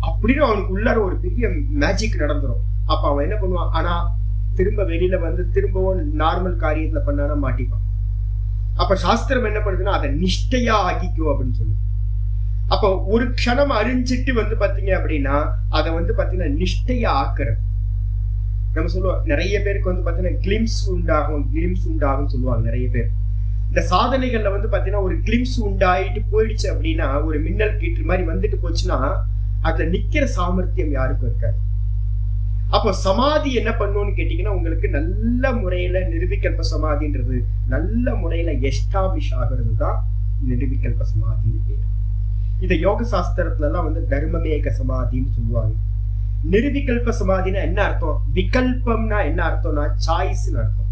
அப்படின்னு அவனுக்கு உள்ளார ஒரு பெரிய மேஜிக் நடந்துரும். அப்ப அவன் என்ன பண்ணுவான், ஆனா திரும்ப வெளியில வந்து திரும்பவும் நார்மல் காரியத்துல பண்ணானா மாட்டிப்பான். அப்ப சாஸ்திரம் என்ன பண்ணுதுன்னா அதை நிஷ்டையா ஆக்கிக்கோ அப்படின்னு சொல்லு. அப்ப ஒரு க்ஷணம் அறிஞ்சிட்டு வந்து பாத்தீங்க அப்படின்னா அதை வந்து பாத்தீங்கன்னா நிஷ்டையா ஆக்குறது. நம்ம சொல்லுவோம் நிறைய பேருக்கு வந்து பாத்தீங்கன்னா கிளிம்ஸ் உண்டாகும் சொல்லுவாங்க நிறைய பேர். இந்த சாதனைகள்ல வந்து பாத்தீங்கன்னா ஒரு கிளிம்ஸ் உண்டாயிட்டு போயிடுச்சு அப்படின்னா, ஒரு மின்னல் கீற்று மாதிரி வந்துட்டு போச்சுன்னா அதுல நிக்கிற சாமர்த்தியம் யாருக்கும் இருக்காது. அப்போ சமாதி என்ன பண்ணுன்னு கேட்டீங்கன்னா, உங்களுக்கு நல்ல முறையில நிர்விகல்ப சமாதின்றது நல்ல முறையில எஸ்டாப்ளிஷ் ஆகிறது தான் நிர்விகல்ப சமாதின்னு பேர். இதை யோக சாஸ்திரத்துல எல்லாம் வந்து தர்மமேக சமாதின்னு சொல்லுவாங்க. நிர்விகல்ப சமாதினா என்ன அர்த்தம், விகல்பம்னா என்ன அர்த்தம்னா சாய்ஸ்னு அர்த்தம்.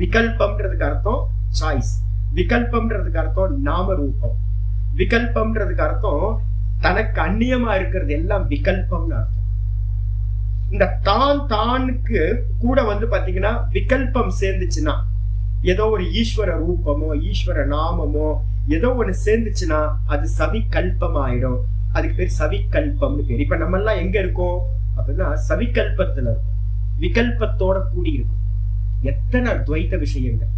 விகல்பம்ன்றதுக்கு அர்த்தம் சாய்ஸ், விகல்பம்ன்றதுக்கு அர்த்தம் நாம ரூபம், விகல்பம்ன்றதுக்கு அர்த்தம் தனக்கு அந்நியமா இருக்கிறது எல்லாம் விகல்பம்னு அர்த்தம். இந்த தானுக்கு கூட வந்து பாத்தீங்கன்னா விகல்பம் சேர்ந்துச்சுன்னா, ஏதோ ஒரு ஈஸ்வர ரூபமோ ஈஸ்வர நாமமோ ஏதோ ஒண்ணு சேர்ந்துச்சுன்னா அது சவிகல்பம் ஆயிடும். அதுக்கு பேர் சவிகல்பம்னு பேர். இப்ப நம்ம எல்லாம் எங்க இருக்கோம் அப்படின்னா சவிகல்பத்துல இருக்கும், விகல்பத்தோட கூடி இருக்கும். எத்தனை துவைத்த விஷயங்கள்.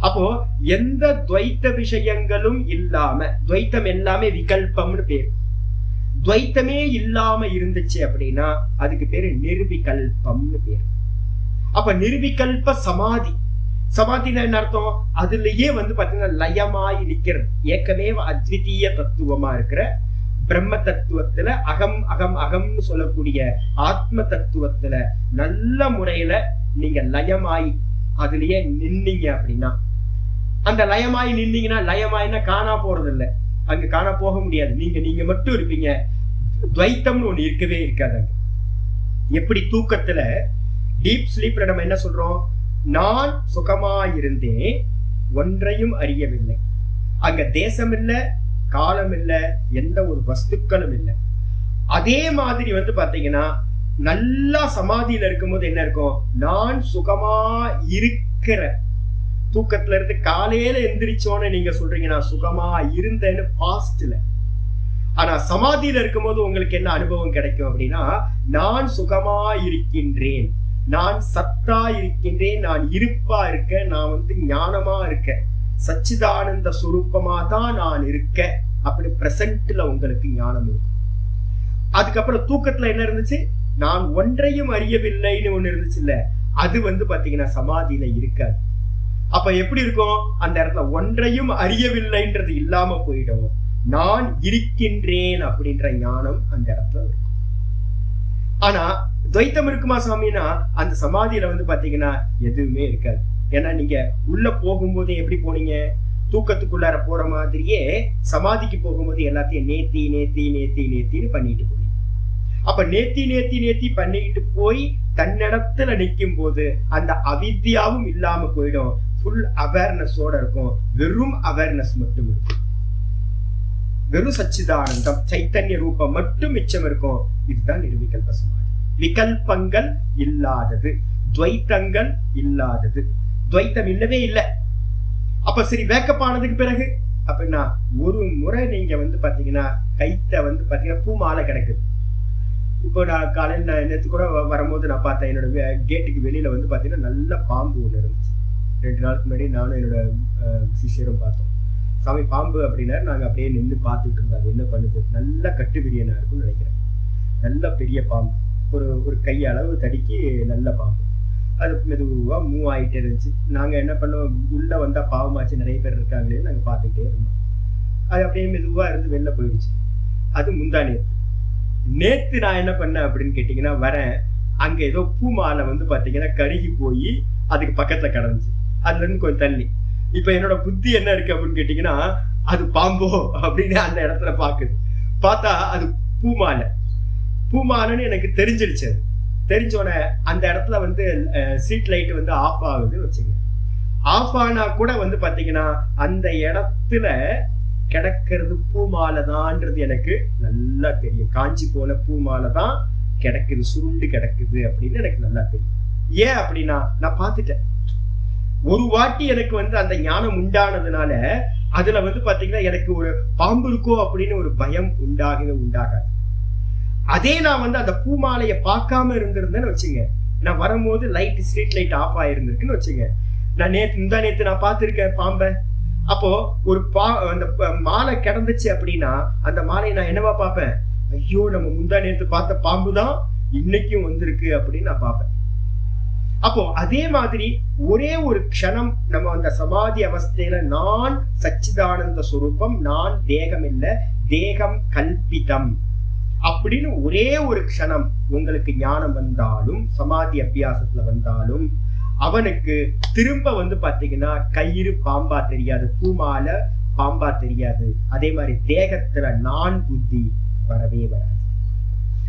அப்போ எந்த துவைத்த விஷயங்களும் இல்லாம, துவைத்தம் எல்லாமே விகல்பம்னு பேர். துவைத்தமே இல்லாம இருந்துச்சு அப்படின்னா அதுக்கு பேரு நிர்விகல்பம்னு பேர். அப்ப நிர்விகல்ப சமாதி, சமாதினா என்ன அர்த்தம், அதுலயே வந்து பாத்தீங்கன்னா லயமாயி நிக்கிறது. ஏக்கமே அத்விதீய தத்துவமா இருக்கிற பிரம்ம தத்துவத்துல அகம் அகம் அகம்னு சொல்லக்கூடிய ஆத்ம தத்துவத்துல நல்ல முறையில நீங்க லயமாயி அதுலயே நின்னீங்க அப்படின்னா, அந்த லயமாயி நின்னீங்கன்னா, லயமாயினா காணா போறது இல்லை, அங்க காண போக முடியாது. நீங்க மட்டும் இருப்பீங்க. துவைத்தம்னு ஒண்ணு இருக்கவே இருக்காது. எப்படி தூக்கத்துல டீப் ஸ்லீப்ல நம்ம என்ன சொல்றோம், நான் சுகமாயிருந்தேன் ஒன்றையும் அறியவில்லை. அங்க தேசம் இல்ல, காலம் இல்ல, எந்த ஒரு வஸ்துக்களும் இல்லை. அதே மாதிரி வந்து பாத்தீங்கன்னா நல்லா சமாதியில இருக்கும்போது என்ன இருக்கும், நான் சுகமா இருக்கிற. தூக்கத்துல இருந்து காலையில எந்திரிச்சோன்னு நீங்க சொல்றீங்க நான் சுகமா இருந்தேன்னு பாஸ்ட்ல. ஆனா சமாதியில இருக்கும்போது உங்களுக்கு என்ன அனுபவம் கிடைக்கும் அப்படின்னா, நான் சுகமா இருக்கின்றேன், நான் சத்தா இருக்கின்றேன், நான் இருப்பா இருக்கேன், நான் வந்து ஞானமா இருக்கேன், சச்சிதானந்த சுரூபமா தான் நான் இருக்கேன் அப்படி பிரசன்ட்ல உங்களுக்கு ஞானம் இருக்கும். அதுக்கப்புறம் தூக்கத்துல என்ன இருந்துச்சு, நான் ஒன்றையும் அறியவில்லைன்னு ஒண்ணு இருந்துச்சு இல்ல, அது வந்து பாத்தீங்கன்னா சமாதியில இருக்காது. அப்ப எப்படி இருக்கும், அந்த இடத்துல ஒன்றையும் அறியவில்லைன்றது இல்லாம போயிடும், நான் இருக்கின்றேன் அப்படின்ற ஞானம் அந்த இடத்துல இருக்கும். ஆனா துவைத்தம் இருக்குமா சாமினா, அந்த சமாதியில வந்து பாத்தீங்கன்னா எதுவுமே இருக்காது. ஏன்னா நீங்க உள்ள போகும்போதே எப்படி போனீங்க, தூக்கத்துக்குள்ளார போற மாதிரியே சமாதிக்கு போகும்போது எல்லாத்தையும் நேத்தி நேத்தி நேத்தி நேத்தின்னு பண்ணிட்டு போனீங்க. அப்ப நேத்தி நேத்தி நேத்தி பண்ணிட்டு போய் தன்னிடத்துல நிற்கும் போது அந்த அவித்யாவும் இல்லாம போயிடும், ஃபுல் அவேர்னஸோட இருக்கும், வெறும் அவேர்னஸ் மட்டும் இருக்கும், வெறும் சச்சிதானந்தம் சைத்தன்ய ரூபம் மட்டும் மிச்சம் இருக்கும். இதுதான் நிர்விகல்ப சமாதி. விகல்பங்கள் இல்லாதது, துவைத்தங்கள் இல்லாதது. துவைத்தம் இல்லவே இல்லை. அப்ப சரி, வேக்கப் ஆனதுக்கு பிறகு அப்படின்னா ஒரு முறை நீங்க வந்து பாத்தீங்கன்னா கைத்த வந்து பாத்தீங்கன்னா பூ மாலை கிடைக்குது. இப்போ நான் காலையில் நான் நேற்று கூட வரும்போது நான் பார்த்தேன், என்னோட கேட்டுக்கு வெளியில வந்து பாத்தீங்கன்னா நல்ல பாம்பு ஒண்ணு இருந்துச்சு. 2 நாளுக்கு முன்னாடி நானும் என்னோட சிஷியரும் பார்த்தோம். சாமி பாம்பு அப்படின்னா நாங்க அப்படியே நின்று பார்த்துட்டு இருந்தாங்க என்ன பண்ணுது. நல்ல கட்டு விரியனா இருக்கும்னு நினைக்கிறேன். நல்ல பெரிய பாம்பு, ஒரு கையளவு தடிக்கு நல்ல பாம்பு. அது மெதுவா மூவ் ஆகிட்டே இருந்துச்சு. நாங்க என்ன பண்ணோம், உள்ள வந்தா பாவமாச்சு, நிறைய பேர் இருக்காங்களே நாங்க பார்த்துக்கிட்டே இருந்தோம். அது அப்படியே மெதுவா இருந்து வெளில போயிடுச்சு. அது முந்தா நேத்து நான் என்ன பண்ணேன் அப்படின்னு கேட்டீங்கன்னா, வரேன், அங்க ஏதோ பூ மாலை வந்து பாத்தீங்கன்னா கருகி போய் அதுக்கு பக்கத்துல கிடந்துச்சு, அதுல இருந்து கொஞ்சம் தள்ளி. இப்ப என்னோட புத்தி என்ன இருக்கு அப்படின்னு கேட்டீங்கன்னா, அது பாம்போ அப்படின்னு அந்த இடத்துல பாக்குது. பார்த்தா அது பூமாலை. பூமாலைன்னு எனக்கு தெரிஞ்சிருச்சு. அது தெரிஞ்சோடனே அந்த இடத்துல வந்து ஸ்ட்ரீட் லைட் வந்து ஆஃப் ஆகுதுன்னு வச்சுங்க. ஆஃப் ஆனா கூட வந்து பாத்தீங்கன்னா அந்த இடத்துல கிடக்கிறது பூமாலை தான்ன்றது எனக்கு நல்லா தெரியும். காஞ்சி போன பூமாலை தான் கிடக்குது, சுருண்டு கிடக்குது அப்படின்னு எனக்கு நல்லா தெரியும். ஏன் அப்படின்னா நான் பார்த்துட்டேன். ஒரு வாட்டி எனக்கு வந்து அந்த ஞானம் உண்டானதுனால அதுல வந்து பாத்தீங்கன்னா எனக்கு ஒரு பாம்பு இருக்கோ அப்படின்னு ஒரு பயம் உண்டாகாது. அதே நான் வந்து அந்த பூமாலைய பார்க்காம இருந்திருந்தேன்னு வச்சுங்க, நான் வரும்போது லைட் ஸ்ட்ரீட் லைட் ஆஃப் ஆயிருந்திருக்குன்னு வச்சுங்க, நான் நேத்து நான் பார்த்திருக்கேன் பாம்பை. அப்போ ஒரு அந்த மாலை கிடந்துச்சு அப்படின்னா அந்த மாலையை நான் என்னவா பார்ப்பேன், ஐயோ நம்ம முந்தா நேத்து பார்த்த பாம்பு தான் இன்னைக்கும் வந்திருக்கு அப்படின்னு நான் பார்ப்பேன். அப்போ அதே மாதிரி ஒரே ஒரு க்ஷணம் நம்ம அந்த சமாதி அவஸ்தையில நான் சச்சிதானந்த சுரூபம், நான் தேகம் இல்ல, தேகம் கல்பிதம் அப்படின்னு ஒரே ஒரு க்ஷணம் உங்களுக்கு ஞானம் வந்தாலும், சமாதி அபியாசத்துல வந்தாலும், அவனுக்கு திரும்ப வந்து பாத்தீங்கன்னா கயிறு பாம்பா தெரியாது, பூமால பாம்பா தெரியாது. அதே மாதிரி தேகத்துல நான் புத்தி வரவே வராது.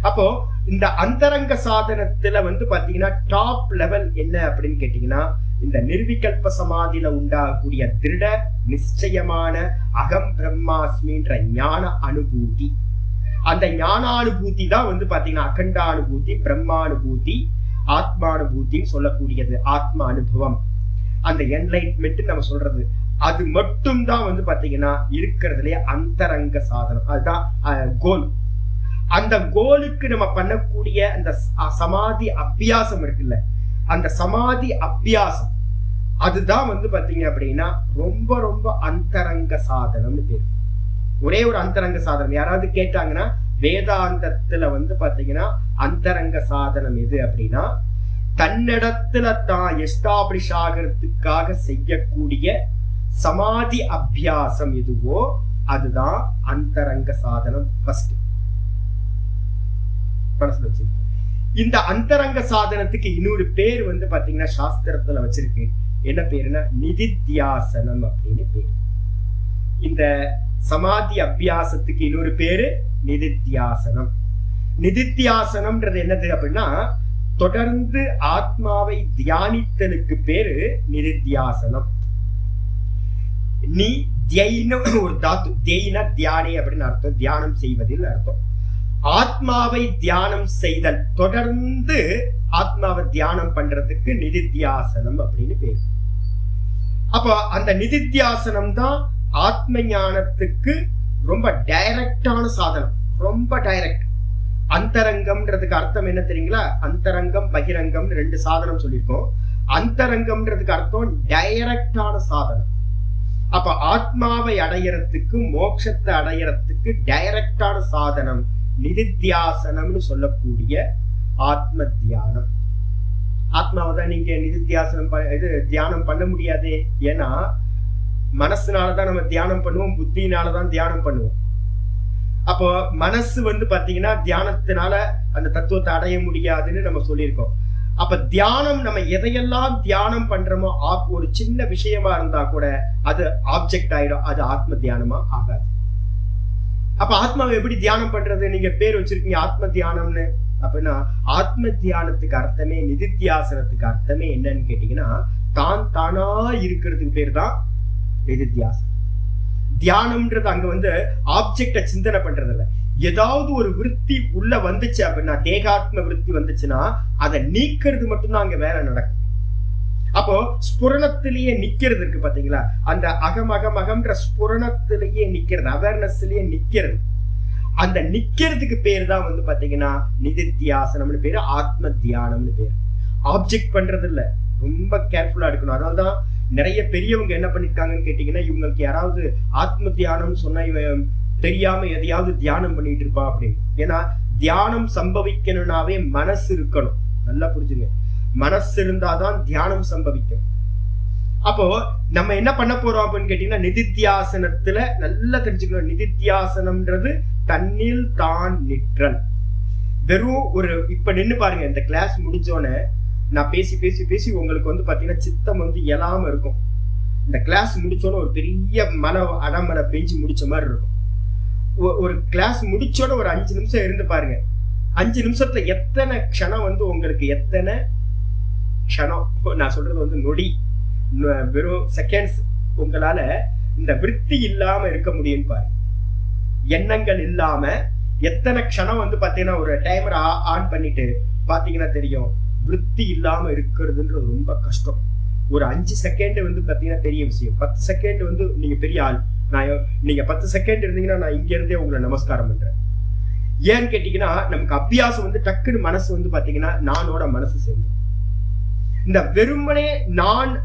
அப்போ இந்த அந்தரங்க சாதனத்துல வந்து பாத்தீங்கன்னா டாப் லெவல் என்ன அப்படின்னு கேட்டீங்கன்னா, இந்த நிர்விகல்ப சமாதியில உண்டாகக்கூடிய திருட நிச்சயமான அகம் பிரம்மாஸ்மின்ற ஞான அனுபூதி. அந்த ஞானானுபூதி தான் வந்து பாத்தீங்கன்னா அகண்டானுபூதி, பிரம்மானுபூதி, ஆத்மானுபூத்தின்னு சொல்லக்கூடியது. ஆத்மா அனுபவம், அந்த என்லைட்மெண்ட் நம்ம சொல்றது, அது மட்டும் தான் வந்து பாத்தீங்கன்னா இருக்கிறதுலயே அந்தரங்க சாதனம். அதுதான் கோல். அந்த கோலுக்கு நம்ம பண்ணக்கூடிய அந்த சமாதி அபியாசம் இருக்குல்ல, அந்த சமாதி அபியாசம் அதுதான் வந்து பாத்தீங்க அப்படின்னா ரொம்ப ரொம்ப அந்தரங்க சாதனம்னு பேரு. ஒரே ஒரு அந்தரங்க சாதனம். யாராவது கேட்டாங்கன்னா வேதாந்தத்துல வந்து பாத்தீங்கன்னா அந்தரங்க சாதனம் எது அப்படின்னா, தன்னிடத்துல தான் எஸ்டாப்ளிஷ் ஆகிறதுக்காக செய்யக்கூடிய சமாதி அபியாசம் எதுவோ அதுதான் அந்தரங்க சாதனம். ஃபர்ஸ்ட் இந்த அந்தரங்க சாதனத்துக்கு இன்னொரு பேர் வந்து பாத்தீங்கன்னா சாஸ்திரத்துல வச்சிருக்கு. என்ன பேருன்னா நிதித்தியாசனம் அப்படின்னு பேரு. இந்த சமாதி அபியாசத்துக்கு இன்னொரு பேரு நிதித்தியாசனம். நிதித்தியாசனம்ன்றது என்னது அப்படின்னா, தொடர்ந்து ஆத்மாவை தியானித்தலுக்கு பேரு நிதித்தியாசனம். நீ தியான ஒரு தாத்து, தியான தியானே அப்படின்னு அர்த்தம், தியானம் செய்வதில் அர்த்தம். ஆத்மாவை தியானம் செய்தல், தொடர்ந்து ஆத்மாவை தியானம் பண்றதுக்கு நிதித்தியாசனம் அப்படின்னு பேரு. அப்ப அந்த நிதித்தியாசனம் தான் ஆத்ம ஞானத்துக்கு ரொம்ப டைரக்டான சாதனம், ரொம்ப டைரக்ட். அந்தரங்கம்ன்றதுக்கு அர்த்தம் என்ன தெரியுங்களா? அந்தரங்கம் பகிரங்கம் ரெண்டு சாதனம் சொல்லியிருக்கோம். அந்தரங்கம்ன்றதுக்கு அர்த்தம் டைரக்டான சாதனம். அப்ப ஆத்மாவை அடையறதுக்கு, மோட்சத்தை அடையறதுக்கு டைரக்டான சாதனம் நிதித்தியாசனம்னு சொல்லக்கூடிய ஆத்ம தியானம். ஆத்மாவை தான் நீங்க நிதித்தியாசனம் தியானம் பண்ண முடியாது. ஏன்னா மனசுனாலதான் நம்ம தியானம் பண்ணுவோம், புத்தினாலதான் தியானம் பண்ணுவோம். அப்போ மனசு வந்து பாத்தீங்கன்னா தியானத்தினால அந்த தத்துவத்தை அடைய முடியாதுன்னு நம்ம சொல்லியிருக்கோம். அப்ப தியானம், நம்ம எதையெல்லாம் தியானம் பண்றோமோ, ஒரு சின்ன விஷயமா இருந்தா கூட அது ஆப்ஜெக்ட் ஆயிடும், அது ஆத்ம தியானமா ஆகாது. அப்ப ஆத்மாவை எப்படி தியானம் பண்றது? நீங்க பேர் வச்சிருக்கீங்க ஆத்ம தியானம்னு. அப்படின்னா ஆத்ம தியானத்துக்கு அர்த்தமே, நிதித்தியாசனத்துக்கு அர்த்தமே என்னன்னு கேட்டீங்கன்னா, தான் தானா இருக்கிறதுக்கு பேர் தான் நிதித்தியாசனம். தியானம்ன்றது அங்க வந்து ஆப்ஜெக்ட சிந்தனை பண்றது இல்ல. ஏதாவது ஒரு விருத்தி உள்ள வந்துச்சு அப்படின்னா, தேகாத்ம விருத்தி வந்துச்சுன்னா அதை நீக்கிறது மட்டும்தான் அங்க வேலை நடக்கும். அப்போ ஸ்புரணத்திலேயே நிக்கிறது இருக்கு பாத்தீங்களா, அந்த அகமகமகம்ன்ற ஸ்புரணத்திலேயே நிக்கிறது, அவேர்னஸ்லயே நிக்கிறது. அந்த நிக்கிறதுக்கு பேர் தான் வந்து பாத்தீங்கன்னா நிதித்தியாசனம்னு பேரு, ஆத்ம தியானம்னு பேரு. ஆப்ஜெக்ட் பண்றது இல்ல, ரொம்ப கேர்ஃபுல்லா இருக்கணும். அதனால்தான் நிறைய பெரியவங்க என்ன பண்ணிருக்காங்கன்னு கேட்டீங்கன்னா, இவங்களுக்கு யாராவது ஆத்ம தியானம்னு சொன்னா இவன் தெரியாம எதையாவது தியானம் பண்ணிட்டு இருப்பான் அப்படின்னு. ஏன்னா தியானம் சம்பவிக்கணும்னாவே மனசு இருக்கணும். நல்லா புரிஞ்சுங்க, மனசு இருந்தாதான் தியானம் சம்பவிக்கும். அப்போ நம்ம என்ன பண்ண போறோம் அப்படின்னு கேட்டீங்கன்னா, நிதித்தியாசனத்துல நல்லா தெரிஞ்சுக்கணும். நிதித்தியாசனம்ன்றது தன்னில் தான் நிற்றல். வெறும் ஒரு இப்ப நின்னு பாருங்க, இந்த கிளாஸ் முடிஞ்சோன்னு நான் பேசி பேசி பேசி உங்களுக்கு வந்து பாத்தீங்கன்னா சித்தம் வந்து எழாம இருக்கும். இந்த கிளாஸ் முடிச்சோன்னு ஒரு பெரிய மழை, அடமழை பெஞ்சு முடிச்ச மாதிரி இருக்கும். ஒரு கிளாஸ் முடிச்சோட ஒரு 5 நிமிஷம் இருந்து பாருங்க. 5 நிமிஷத்துல எத்தனை க்ஷணம் வந்து உங்களுக்கு, எத்தனை க்ஷணம், நான் சொல்றது வந்து நொடி, வெறும் செகண்ட்ஸ் உங்களால இந்த விருத்தி இல்லாம இருக்க முடியும் பாருங்க. எண்ணங்கள் இல்லாம எத்தனை க்ஷணம் வந்து பாத்தீங்கன்னா, ஒரு டைமர் ஆன் பண்ணிட்டு பாத்தீங்கன்னா தெரியும், விருத்தி இல்லாம இருக்கிறதுன்றது ரொம்ப கஷ்டம். ஒரு 5 செகண்ட் வந்து பாத்தீங்கன்னா பெரிய விஷயம். 10 செகண்ட் வந்து நீங்க பெரிய ஆள். நீங்க 10 செகண்ட் இருந்தீங்கன்னா நான் இங்க இருந்தே உங்களை நமஸ்காரம் பண்றேன். ஏன்னு கேட்டீங்கன்னா நமக்கு அபியாசம் வந்து டக்குன்னு மனசு வந்து பாத்தீங்கன்னா நானோட மனசு சேர்ந்து இந்த வெறுமனே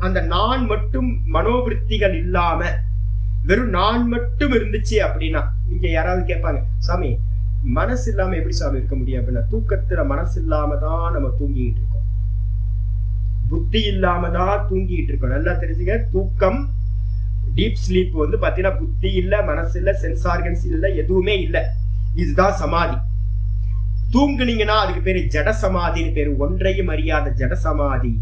அந்த நான் மட்டும் மனோவிருத்திகள் இல்லாம வெறும் நான் மட்டும் இருந்துச்சு அப்படின்னா நீங்க யாராவது கேட்பாங்க, சாமி மனசு இல்லாம எப்படி சாமி இருக்க முடியும் அப்படின்னா, தூக்கத்துல மனசு இல்லாம தான் நம்ம தூங்கிட்டு இருக்கோம், புத்தி இல்லாம தான் தூங்கிட்டு இருக்கோம். நல்லா தெரிஞ்சுங்க, தூக்கம் டீப் ஸ்லீப் வந்து பாத்தீங்கன்னா புத்தி இல்ல, மனசு இல்ல, சென்ஸ் ஆர்கன்ஸ் இல்ல, எதுவுமே இல்ல. இதுதான் சமாதி. தூங்குனீங்கன்னா அதுக்கு பேரு ஜட சமாதின்னு பேரு, ஒன்றையும் அறியாத ஜட சமாதி.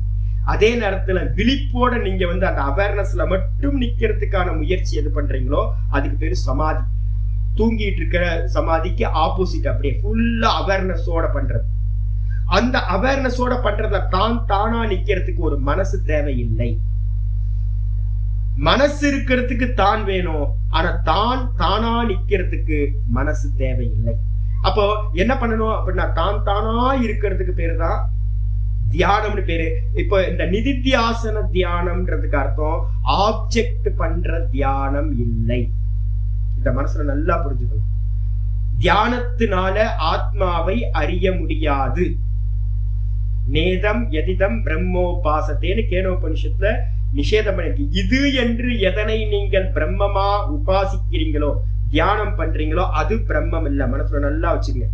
அதே நேரத்துல விழிப்போட நீங்க வந்து அந்த அவேர்னஸ்ல மட்டும் நிக்கிறதுக்கான முயற்சி எது பண்றீங்களோ அதுக்கு பேரு சமாதி. தூங்கிட்டு இருக்கிற சமாதிக்கு ஆப்போசிட், அப்படியே ஃபுல்லா அவேர்னஸோட பண்றது. அந்த அவேர்னஸோட பண்றத தானா நிக்கிறதுக்கு ஒரு மனசு தேவையில்லை. மனசு இருக்கிறதுக்கு தான் வேணும், ஆனா தானா நிக்கிறதுக்கு மனசு தேவையில்லை. அப்போ என்ன பண்ணணும் அப்படின்னா, தானா இருக்கிறதுக்கு பேரு தான் தியானம்னு பேரு. இப்போ இந்த நிதித்தியாசன தியானம்ன்றதுக்கு அர்த்தம் ஆப்ஜெக்ட் பண்ற தியானம் இல்லை. இந்த மனசுல நல்லா புரிஞ்சுக்கணும். தியானத்தினால ஆத்மாவை அறிய முடியாது. நேதம் எதிதம் பிரம்மோபாசத்தேன்னு கேனோபனிஷத்துல நிஷேதம் பண்ணிருக்கு. இது என்று எதனை நீங்கள் பிரம்மமா உபாசிக்கிறீங்களோ, தியானம் பண்றீங்களோ, அது பிரம்மம் இல்ல. மனசுல நல்லா வச்சுங்க.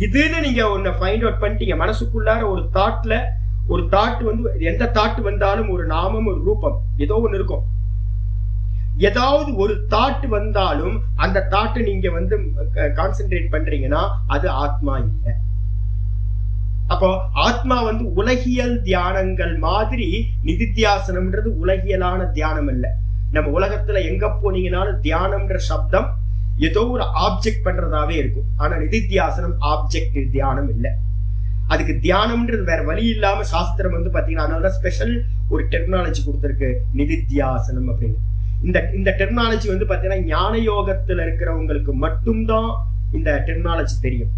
இதுன்னு நீங்க ஒன்ன ஃபைண்ட் அவுட் பண்ணிட்டீங்க. மனசுக்குள்ளார ஒரு தாட் வந்து எந்த தாட் வந்தாலும் ஒரு நாமம் ஒரு ரூபம் ஏதோ ஒண்ணு இருக்கும். ஏதாவது ஒரு தாட் வந்தாலும் அந்த தாட் நீங்க வந்து கான்சென்ட்ரேட் பண்றீங்கன்னா அது ஆத்மா இல்லை. அப்போ ஆத்மா வந்து உலகியல் தியானங்கள் மாதிரி நிதித்தியாசனம்ன்றது உலகியலான தியானம் இல்ல. நம்ம உலகத்துல எங்க போனீங்கன்னாலும் தியானம்ன்ற சப்தம் ஏதோ ஒரு ஆப்ஜெக்ட் பண்றதாவே இருக்கும். ஆனா நிதித்தியாசனம் ஆப்ஜெக்ட் தியானம் இல்லை. அதுக்கு தியானம்ன்றது வேற வழி இல்லாம சாஸ்திரம் வந்து பாத்தீங்கன்னா அதனாலதான் ஸ்பெஷல் ஒரு டெக்னாலஜி கொடுத்திருக்கு, நிதித்தியாசனம் அப்படின்னு. இந்த டெக்னாலஜி வந்து பாத்தீங்கன்னா ஞான யோகத்துல இருக்கிறவங்களுக்கு மட்டும்தான் இந்த டெக்னாலஜி தெரியும்.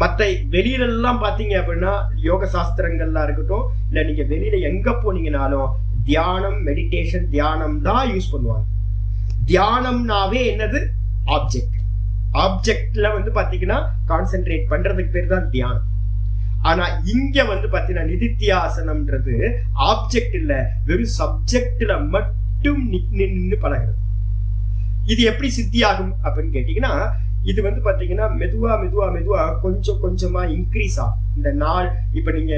மத்த வெளியில எல்லாம் பாத்தீங்க அப்படின்னா யோக சாஸ்திரங்கள்லாம் இருக்கட்டும், இல்ல நீங்க வெளியில எங்க போனீங்கனாலும் தியானம், மெடிடேஷன், தியானம் தான் யூஸ் பண்ணுவாங்க. தியானம்னாவே என்னது? ஆப்ஜெக்ட். ஆப்ஜெக்ட்ல வந்து பாத்தீங்கன்னா கான்சென்ட்ரேட் பண்றதுக்கு பேர் தான் தியானம். ஆனா இங்க வந்து பாத்தீங்கன்னா நிதித்தியாசனம்ன்றது ஆப்ஜெக்ட் இல்ல, வெறும் சப்ஜெக்ட்ல மட்டும் நின்னு பழகிறது. இது எப்படி சித்தியாகும் அப்படின்னு கேட்டீங்கன்னா, இது வந்து பாத்தீங்கன்னா மெதுவா கொஞ்சம் கொஞ்சமா இன்க்ரீஸ் ஆகும். இந்த நாள் இப்ப நீங்க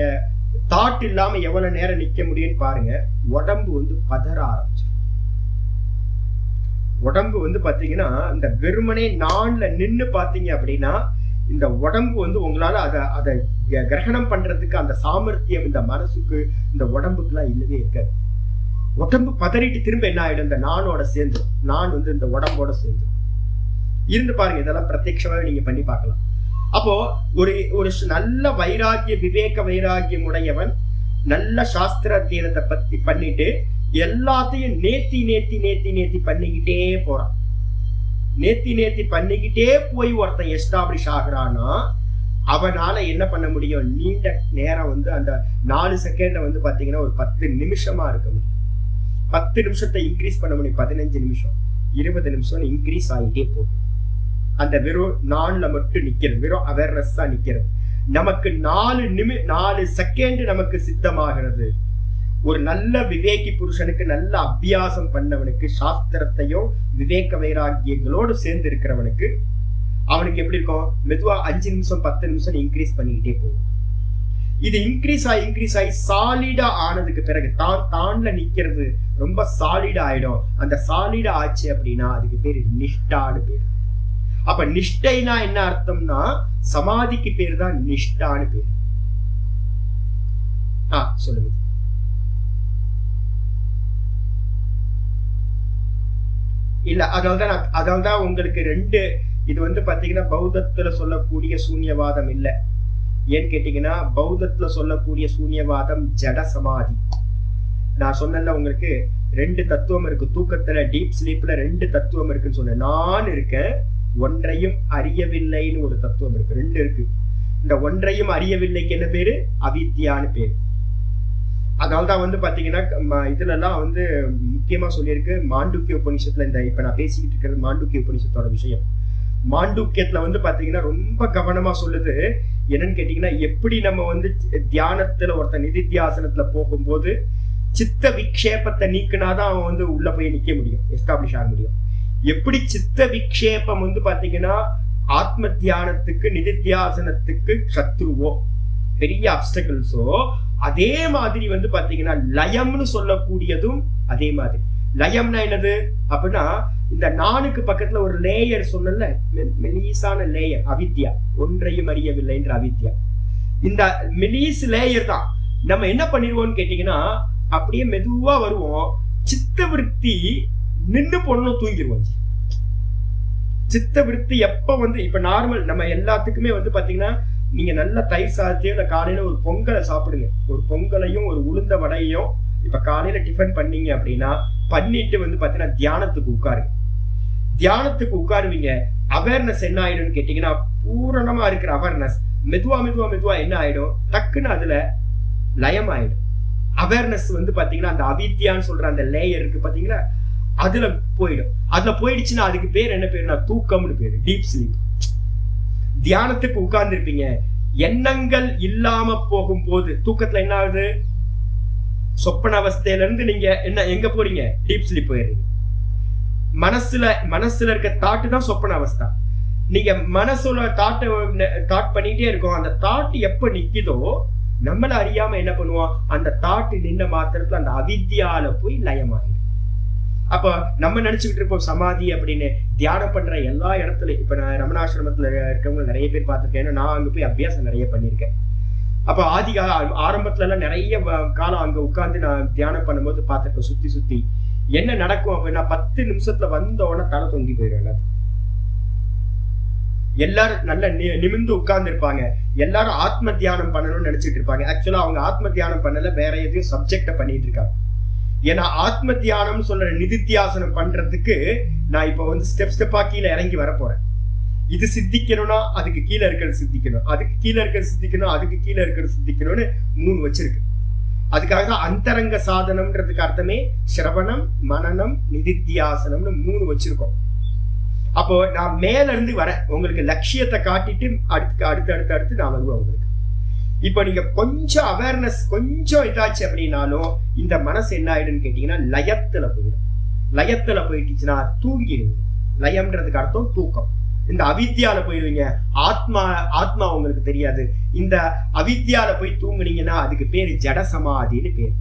தாட் இல்லாம எவ்வளவு நேரம் நிக்க முடியும்னு பாருங்க. உடம்பு வந்து பதற ஆரம்பிச்சு. உடம்பு வந்து பாத்தீங்கன்னா இந்த வெறுமனே நான்ல நின்னு பாத்தீங்க அப்படின்னா இந்த உடம்பு வந்து உங்களால அதை கிரகணம் பண்றதுக்கு அந்த சாமர்த்தியம் இந்த மனசுக்கு இந்த உடம்புக்கு எல்லாம் இல்லவே இருக்காது. உடம்பு பதறிட்டு திரும்ப என்ன ஆயிடும், இந்த நானோட சேர்ந்துடும். நான் வந்து இந்த உடம்போட சேர்ந்துடும். இருந்து பாருங்க, இதெல்லாம் பிரத்யட்சமாவே நீங்க பண்ணி பார்க்கலாம். அப்போ ஒரு நல்ல வைராகிய, விவேக வைராகியம் உடையவன் நல்ல சாஸ்திர அத்தியனத்தை பத்தி பண்ணிட்டு எல்லாத்தையும் நேத்தி பண்ணிக்கிட்டே போறான். நேத்தி பண்ணிக்கிட்டே போய் ஒருத்தன் எஸ்டாப்ளிஷ் ஆகுறான்னா அவனால என்ன பண்ண முடியும்? நீண்ட நேரம் வந்து அந்த 4 செகண்ட்ல வந்து பாத்தீங்கன்னா ஒரு 10 நிமிஷமா இருக்க முடியும். 10 நிமிஷத்தை இன்க்ரீஸ் பண்ண முடியும். 15 நிமிஷம், 20 நிமிஷம் இன்க்ரீஸ் ஆகிட்டே போகும். அந்த வெறும் நான்ல மட்டும் நிக்கிறது, வெறும் அவேர்னஸ் தான் நிக்கிறது. நமக்கு 4 செகண்ட் நமக்கு சித்தமாகிறது. ஒரு நல்ல விவேகி புருஷனுக்கு, நல்ல அபியாசம் பண்ணவனுக்கு, சாஸ்திரத்தையும் விவேக வைராக்கியங்களோடு சேர்ந்து இருக்கிறவனுக்கு அவனுக்கு எப்படி இருக்கும்? மெதுவா 5 நிமிஷம் 10 நிமிஷம் இன்க்ரீஸ் பண்ணிக்கிட்டே போகும். இது இன்க்ரீஸ் ஆகி சாலிடா ஆனதுக்கு பிறகு தான்ல நிக்கிறது ரொம்ப சாலிடா ஆயிடும். அந்த சாலிடா ஆச்சு அப்படின்னா அதுக்கு பேரு நிஷ்டான்னு பேரு. அப்ப நிஷ்டைனா என்ன அர்த்தம்னா சமாதிக்கு பேரு தான் நிஷ்டான்னு பேரு. சொல்லுங்க. இல்ல, அதனால்தான் உங்களுக்கு 2 இது வந்து பாத்தீங்கன்னா பௌத்தத்துல சொல்லக்கூடிய சூன்யவாதம் இல்ல. ஏன்னு கேட்டீங்கன்னா பௌத்தத்துல சொல்லக்கூடிய சூன்யவாதம் ஜட சமாதி. நான் சொன்னேன்ல உங்களுக்கு 2 தத்துவம் இருக்கு. தூக்கத்துல டீப் ஸ்லீப்ல 2 தத்துவம் இருக்குன்னு சொன்னேன். நான் இருக்கேன், ஒன்றையும் அறியவில்லைன்னு ஒரு தத்துவம் இருக்கு. 2 இருக்கு. இந்த ஒன்றையும் அறியவில்லைக்கு என்ன பேரு? அவித்யான்னு பேரு. அதனால்தான் வந்து பாத்தீங்கன்னா இதுல எல்லாம் வந்து முக்கியமா சொல்லியிருக்கு மாண்டூக்கிய உபநிஷத்துல. இந்த இப்ப நான் பேசிக்கிட்டு இருக்கிறது மாண்டூக்கிய உபநிஷத்தோட விஷயம். மாண்டூக்கியத்துல வந்து பாத்தீங்கன்னா ரொம்ப கவனமா சொல்லுது. என்னன்னு கேட்டீங்கன்னா, எப்படி நம்ம வந்து தியானத்துல ஒருத்த நிதித்தியாசனத்துல போகும்போது சித்த விக்ஷேபத்தை நீக்கினாதான் அவன் வந்து உள்ள போய் நிக்க முடியும், எஸ்டாப்ளிஷ் ஆக முடியும். எப்படி சித்த விக்ஷேபம் வந்து பாத்தீங்கன்னா ஆத்ம தியானத்துக்கு நிதித்தியாசனத்துக்கு சத்ருவோ பெரிய அப்டக்கிள்ஸோ, அதே மாதிரி வந்து பாத்தீங்கன்னா லயம்னு சொல்லக்கூடியதும் அதே மாதிரி. லயம்னா என்னது அப்படின்னா, இந்த நானுக்கு பக்கத்துல ஒரு லேயர் சொன்னல, மெலிசான லேயர் அவித்யா, ஒன்றையும் அறியவில்லைன்ற அவித்யா. இந்த மெலிஸ் லேயர் தான் நம்ம என்ன பண்ணிடுவோம்னு கேட்டீங்கன்னா, அப்படியே மெதுவா வருவோம், சித்த விருத்தி நின்று போனோம், தூங்கிடுவோம். சித்த விருத்தி எப்ப வந்து இப்ப நார்மல் நம்ம எல்லாத்துக்குமே வந்து பாத்தீங்கன்னா, நீங்க நல்ல தயிர் சாதத்தையோ இல்ல காலையில ஒரு பொங்கலை சாப்பிடுங்க, ஒரு பொங்கலையும் ஒரு உளுந்த வடையையும் இப்ப காலையில டிஃபன் பண்ணீங்க அப்படின்னா பண்ணிட்டு வந்து பாத்தீங்கன்னா தியானத்துக்கு உட்காருங்க. தியானத்துக்கு உட்காருவீங்க, அவேர்னஸ் என்ன ஆயிடும்னு கேட்டீங்கன்னா, பூரணமா இருக்கிற அவேர்னஸ் மெதுவா மெதுவா மெதுவா என்ன ஆயிடும், டக்குன்னு அதுல லயம் ஆயிடும். அவேர்னஸ் வந்து பாத்தீங்கன்னா அந்த அவித்யான்னு சொல்ற அந்த லேயர் இருக்கு பாத்தீங்களா, அதுல போயிடும். அதுல போயிடுச்சுன்னா அதுக்கு பேர் என்ன பேருனா தூக்கம்னு பேரு, டீப் ஸ்லீப். தியானத்துக்கு உட்கார்ந்து இருப்பீங்க, எண்ணங்கள் இல்லாம போகும்போது தூக்கத்துல என்ன ஆகுது, சொப்பன அவஸ்தையில இருந்து நீங்க என்ன எங்க போறீங்க, டீப் ஸ்லீப் போயிடுறீங்க. மனசுல இருக்க தாட்டு தான் சொப்பன அவஸ்தா. நீங்க மனசுல தாட் பண்ணிட்டே இருக்கோம், அந்த தாட் எப்ப நிக்குதோ நம்மள அறியாம என்ன பண்ணுவோம், அந்த தாட்டு நின்ன மாத்திரத்துல அந்த அவித்யால போய் லயமாயிடும். அப்ப நம்ம நினைச்சுக்கிட்டு இருப்போம் சமாதி அப்படின்னு. தியானம் பண்ற எல்லா இடத்துலயும் இப்ப நான் ரமணாசிரமத்துல இருக்கவங்க நிறைய பேர் பார்த்திருக்கேன், நான் அங்க போய் அபியாசம் நிறைய பண்ணிருக்கேன். அப்ப ஆரம்பத்துல எல்லாம் நிறைய காலம் அங்க உட்கார்ந்து நான் தியானம் பண்ணும்போது பார்த்திருக்கேன். சுத்தி சுத்தி என்ன நடக்கும் அப்படின்னா, 10 நிமிஷத்துல வந்த உடனே தலை தொங்கி போயிடும். எல்லாரும் நல்ல நிமிர்ந்து உட்கார்ந்து இருப்பாங்க, எல்லாரும் ஆத்ம தியானம் பண்ணணும்னு நினைச்சிட்டு இருப்பாங்க. ஆக்சுவலா அவங்க ஆத்ம தியானம் பண்ணல, வேற எதையும் சப்ஜெக்ட பண்ணிட்டு இருக்காங்க. ஏன்னா ஆத்ம தியானம் சொல்ற நிதித்தியாசனம் பண்றதுக்கு நான் இப்ப வந்து ஸ்டெப்பா கீழே இறங்கி வர போறேன். இது சித்திக்கணும்னா அதுக்கு கீழே இருக்கிறது சித்திக்கணும், அதுக்கு கீழே இருக்கிறது சித்திக்கணும், அதுக்கு கீழே இருக்கிறது சித்திக்கணும்னு 3 வச்சிருக்கு. அதுக்காக தான் அந்தரங்க சாதனம்ன்றதுக்கு அர்த்தமே சிரவணம், மனனம், நிதித்தியாசனம்னு 3 வச்சிருக்கோம். அப்போ நான் மேல இருந்து வரேன், உங்களுக்கு லட்சியத்தை காட்டிட்டு அடுத்து நான் வருவேன் உங்களுக்கு. இப்ப நீங்க கொஞ்சம் அவேர்னஸ் கொஞ்சம் இதாச்சு அப்படின்னாலும் இந்த மனசு என்ன ஆயிடுன்னு கேட்டீங்கன்னா லயத்துல போயிடும். லயத்துல போயிடுச்சுன்னா தூங்கிடுவீங்க. லயம்ன்றதுக்கு அர்த்தம் தூக்கம். இந்த அவித்யால போயிடுவீங்க, ஆத்மா உங்களுக்கு தெரியாது. இந்த அவித்யால போய் தூங்குனீங்கன்னா அதுக்கு பேரு ஜடசமாதின்னு பேரு.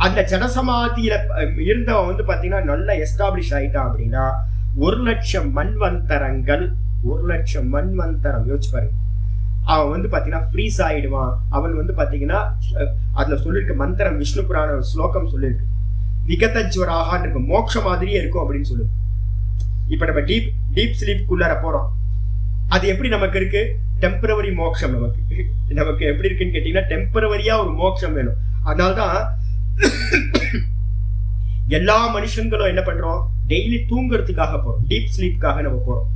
அந்த ஜடசமாதியில இருந்தவன் வந்து பாத்தீங்கன்னா நல்லா எஸ்டாப்ளிஷ் ஆயிட்டான் அப்படின்னா 1,00,000 மன்வந்தரங்கள், 1,00,000 மன்வந்தரம் யோசிச்சு பாருங்க. அவன் வந்து பாத்தீங்கன்னா ஃப்ரீஸ் ஆயிடுவான். அவன் வந்து பாத்தீங்கன்னா அதுல சொல்லிருக்கு மந்திரம், விஷ்ணு புராண ஸ்லோகம் சொல்லிருக்கு, விகதஜ்வராகான்னு இருக்கு, மோட்ச மாதிரியே இருக்கும் அப்படின்னு சொல்லுது. இப்ப நம்ம டீப் ஸ்லீப்புக்குள்ளார போறோம், அது எப்படி நமக்கு இருக்கு, டெம்பரவரி மோட்சம். நமக்கு எப்படி இருக்குன்னு கேட்டீங்கன்னா டெம்பரவரியா ஒரு மோட்சம் வேணும். அதனால்தான் எல்லா மனுஷங்களும் என்ன பண்றோம், டெய்லி தூங்குறதுக்காக போறோம், டீப் ஸ்லீப்புக்காக நம்ம போறோம்.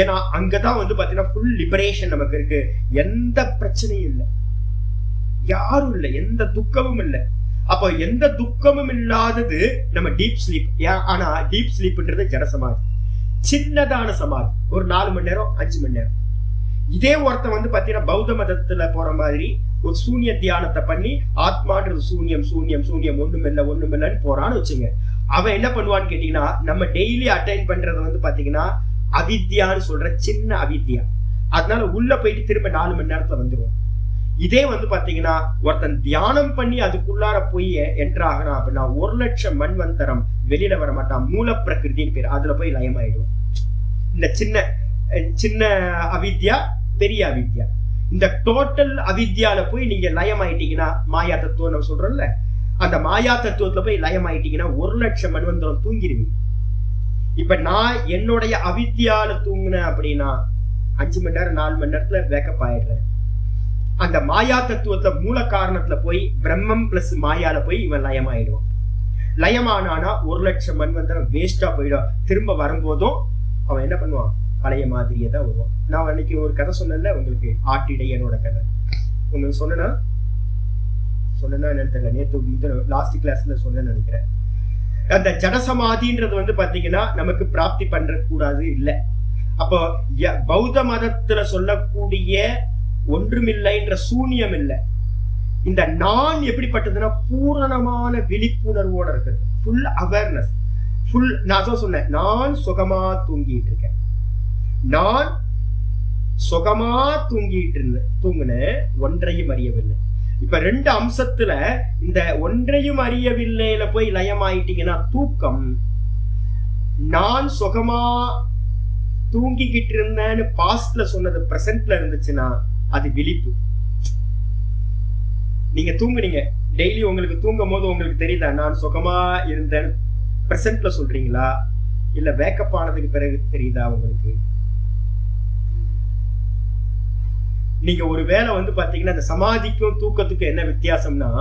ஏன்னா அங்கதான் வந்து பாத்தீங்கன்னா ஃபுல் லிபரேஷன் நமக்கு இருக்கு. எந்த பிரச்சனையும் இல்லை, யாரும் இல்லை, எந்த துக்கமும் இல்லை. அப்போ எந்த துக்கமும் இல்லாதது நம்ம டீப் ஸ்லீப். ஆனா டீப் ஸ்லீப்ன்றது ஜடசமாதி, சின்னதான சமாதி, ஒரு 4 மணி நேரம் 5 மணி நேரம். இதே ஒருத்தன் வந்து பாத்தீங்கன்னா பௌத்த மதத்துல போற மாதிரி ஒரு சூன்ய தியானத்தை பண்ணி ஆத்மான்றது சூன்யம் சூன்யம் சூன்யம் ஒண்ணுமில்லன்னு போறான்னு வச்சுங்க. அவன் என்ன பண்ணுவான்னு கேட்டீங்கன்னா, நம்ம டெய்லி அட்டைன் பண்றது வந்து பாத்தீங்கன்னா அவித்யான்னு சொல்ற சின்ன அவித்யா. அதனால உள்ள போயிட்டு திரும்ப 4 மணி நேரத்துல வந்துடும். இதே வந்து பாத்தீங்கன்னா ஒருத்தன் தியானம் பண்ணி அதுக்குள்ளார போய் என்டர் ஆகிறான் அப்படின்னா 1,00,000 மன்வந்தரம் வெளியில வர மாட்டான். மூல பிரகிருதின்னு பேர், அதுல போய் லயம் ஆயிடும். இந்த சின்ன அவித்யா பெரிய அவித்யா, இந்த டோட்டல் அவித்யால போய் நீங்க லயம் ஆயிட்டீங்கன்னா, மாயா தத்துவம் நம்ம சொல்றோம்ல, அந்த மாயா தத்துவத்துல போய் லயம் ஆயிட்டீங்கன்னா 1,00,000 மன்வந்தரம் தூங்கிடுவீங்க. இப்ப நான் என்னுடைய அவித்யால தூங்குனேன் அப்படின்னா 5 மணி நேரம் 4 மணி நேரத்துல வேக்கப் ஆயிடுறேன். அந்த மாயா தத்துவத்துல மூல காரணத்துல போய் பிரம்மம் பிளஸ் மாயால போய் இவன் லயம் ஆயிடுவான். லயமானானா 1,00,000 மன்வந்தரம் வேஸ்டா போயிடும். திரும்ப வரும்போதும் அவன் என்ன பண்ணுவான், பழைய மாதிரியே தான் வருவான். நான் அன்னைக்கு ஒரு கதை சொன்னேன்ல உங்களுக்கு, ஆட்டிடையனோட கதை உங்களுக்கு சொன்னா என்னன்னு தெரியல, நேற்று லாஸ்ட் கிளாஸ்ல சொன்னேன்னு நினைக்கிறேன். அந்த ஜடசமாதின்றது வந்து பாத்தீங்கன்னா நமக்கு பிராப்தி பண்ற கூடாது இல்ல. அப்போ பௌத்த மதத்துல சொல்லக்கூடிய ஒன்றுமில்லைன்ற சூன்யம் இல்லை. இந்த நான் எப்படிப்பட்டதுன்னா பூரணமான விழிப்புணர்வோட இருக்குது, ஃபுல் அவேர்னஸ், ஃபுல். நான் தான் சொன்னேன், நான் சுகமா தூங்கிட்டு இருக்கேன், நான் சுகமா தூங்குனேன், ஒன்றையும் அறியவில்லை. இப்ப 2 அம்சத்துல இந்த ஒன்றையும் அறியவில்லையில போய் லயமாயிட்டீங்கன்னா தூக்கம், நான் சுகமா தூங்கிக்கிட்டு இருந்தேன்னு பாஸ்ட்ல சொன்னது பிரசன்ட்ல இருந்துச்சுன்னா அது விழிப்பு. நீங்க தூங்குறீங்க டெய்லி, உங்களுக்கு தூங்கும் போது உங்களுக்கு தெரியுதா நான் சுகமா இருந்தேன்னு பிரசன்ட்ல சொல்றீங்களா, இல்ல வேக்கப் ஆனதுக்கு பிறகு தெரியுதா உங்களுக்கு? நீங்க ஒரு வேளை வந்து பாத்தீங்கன்னா இந்த சமாதிக்கும் தூக்கத்துக்கும் என்ன வித்தியாசம்னா,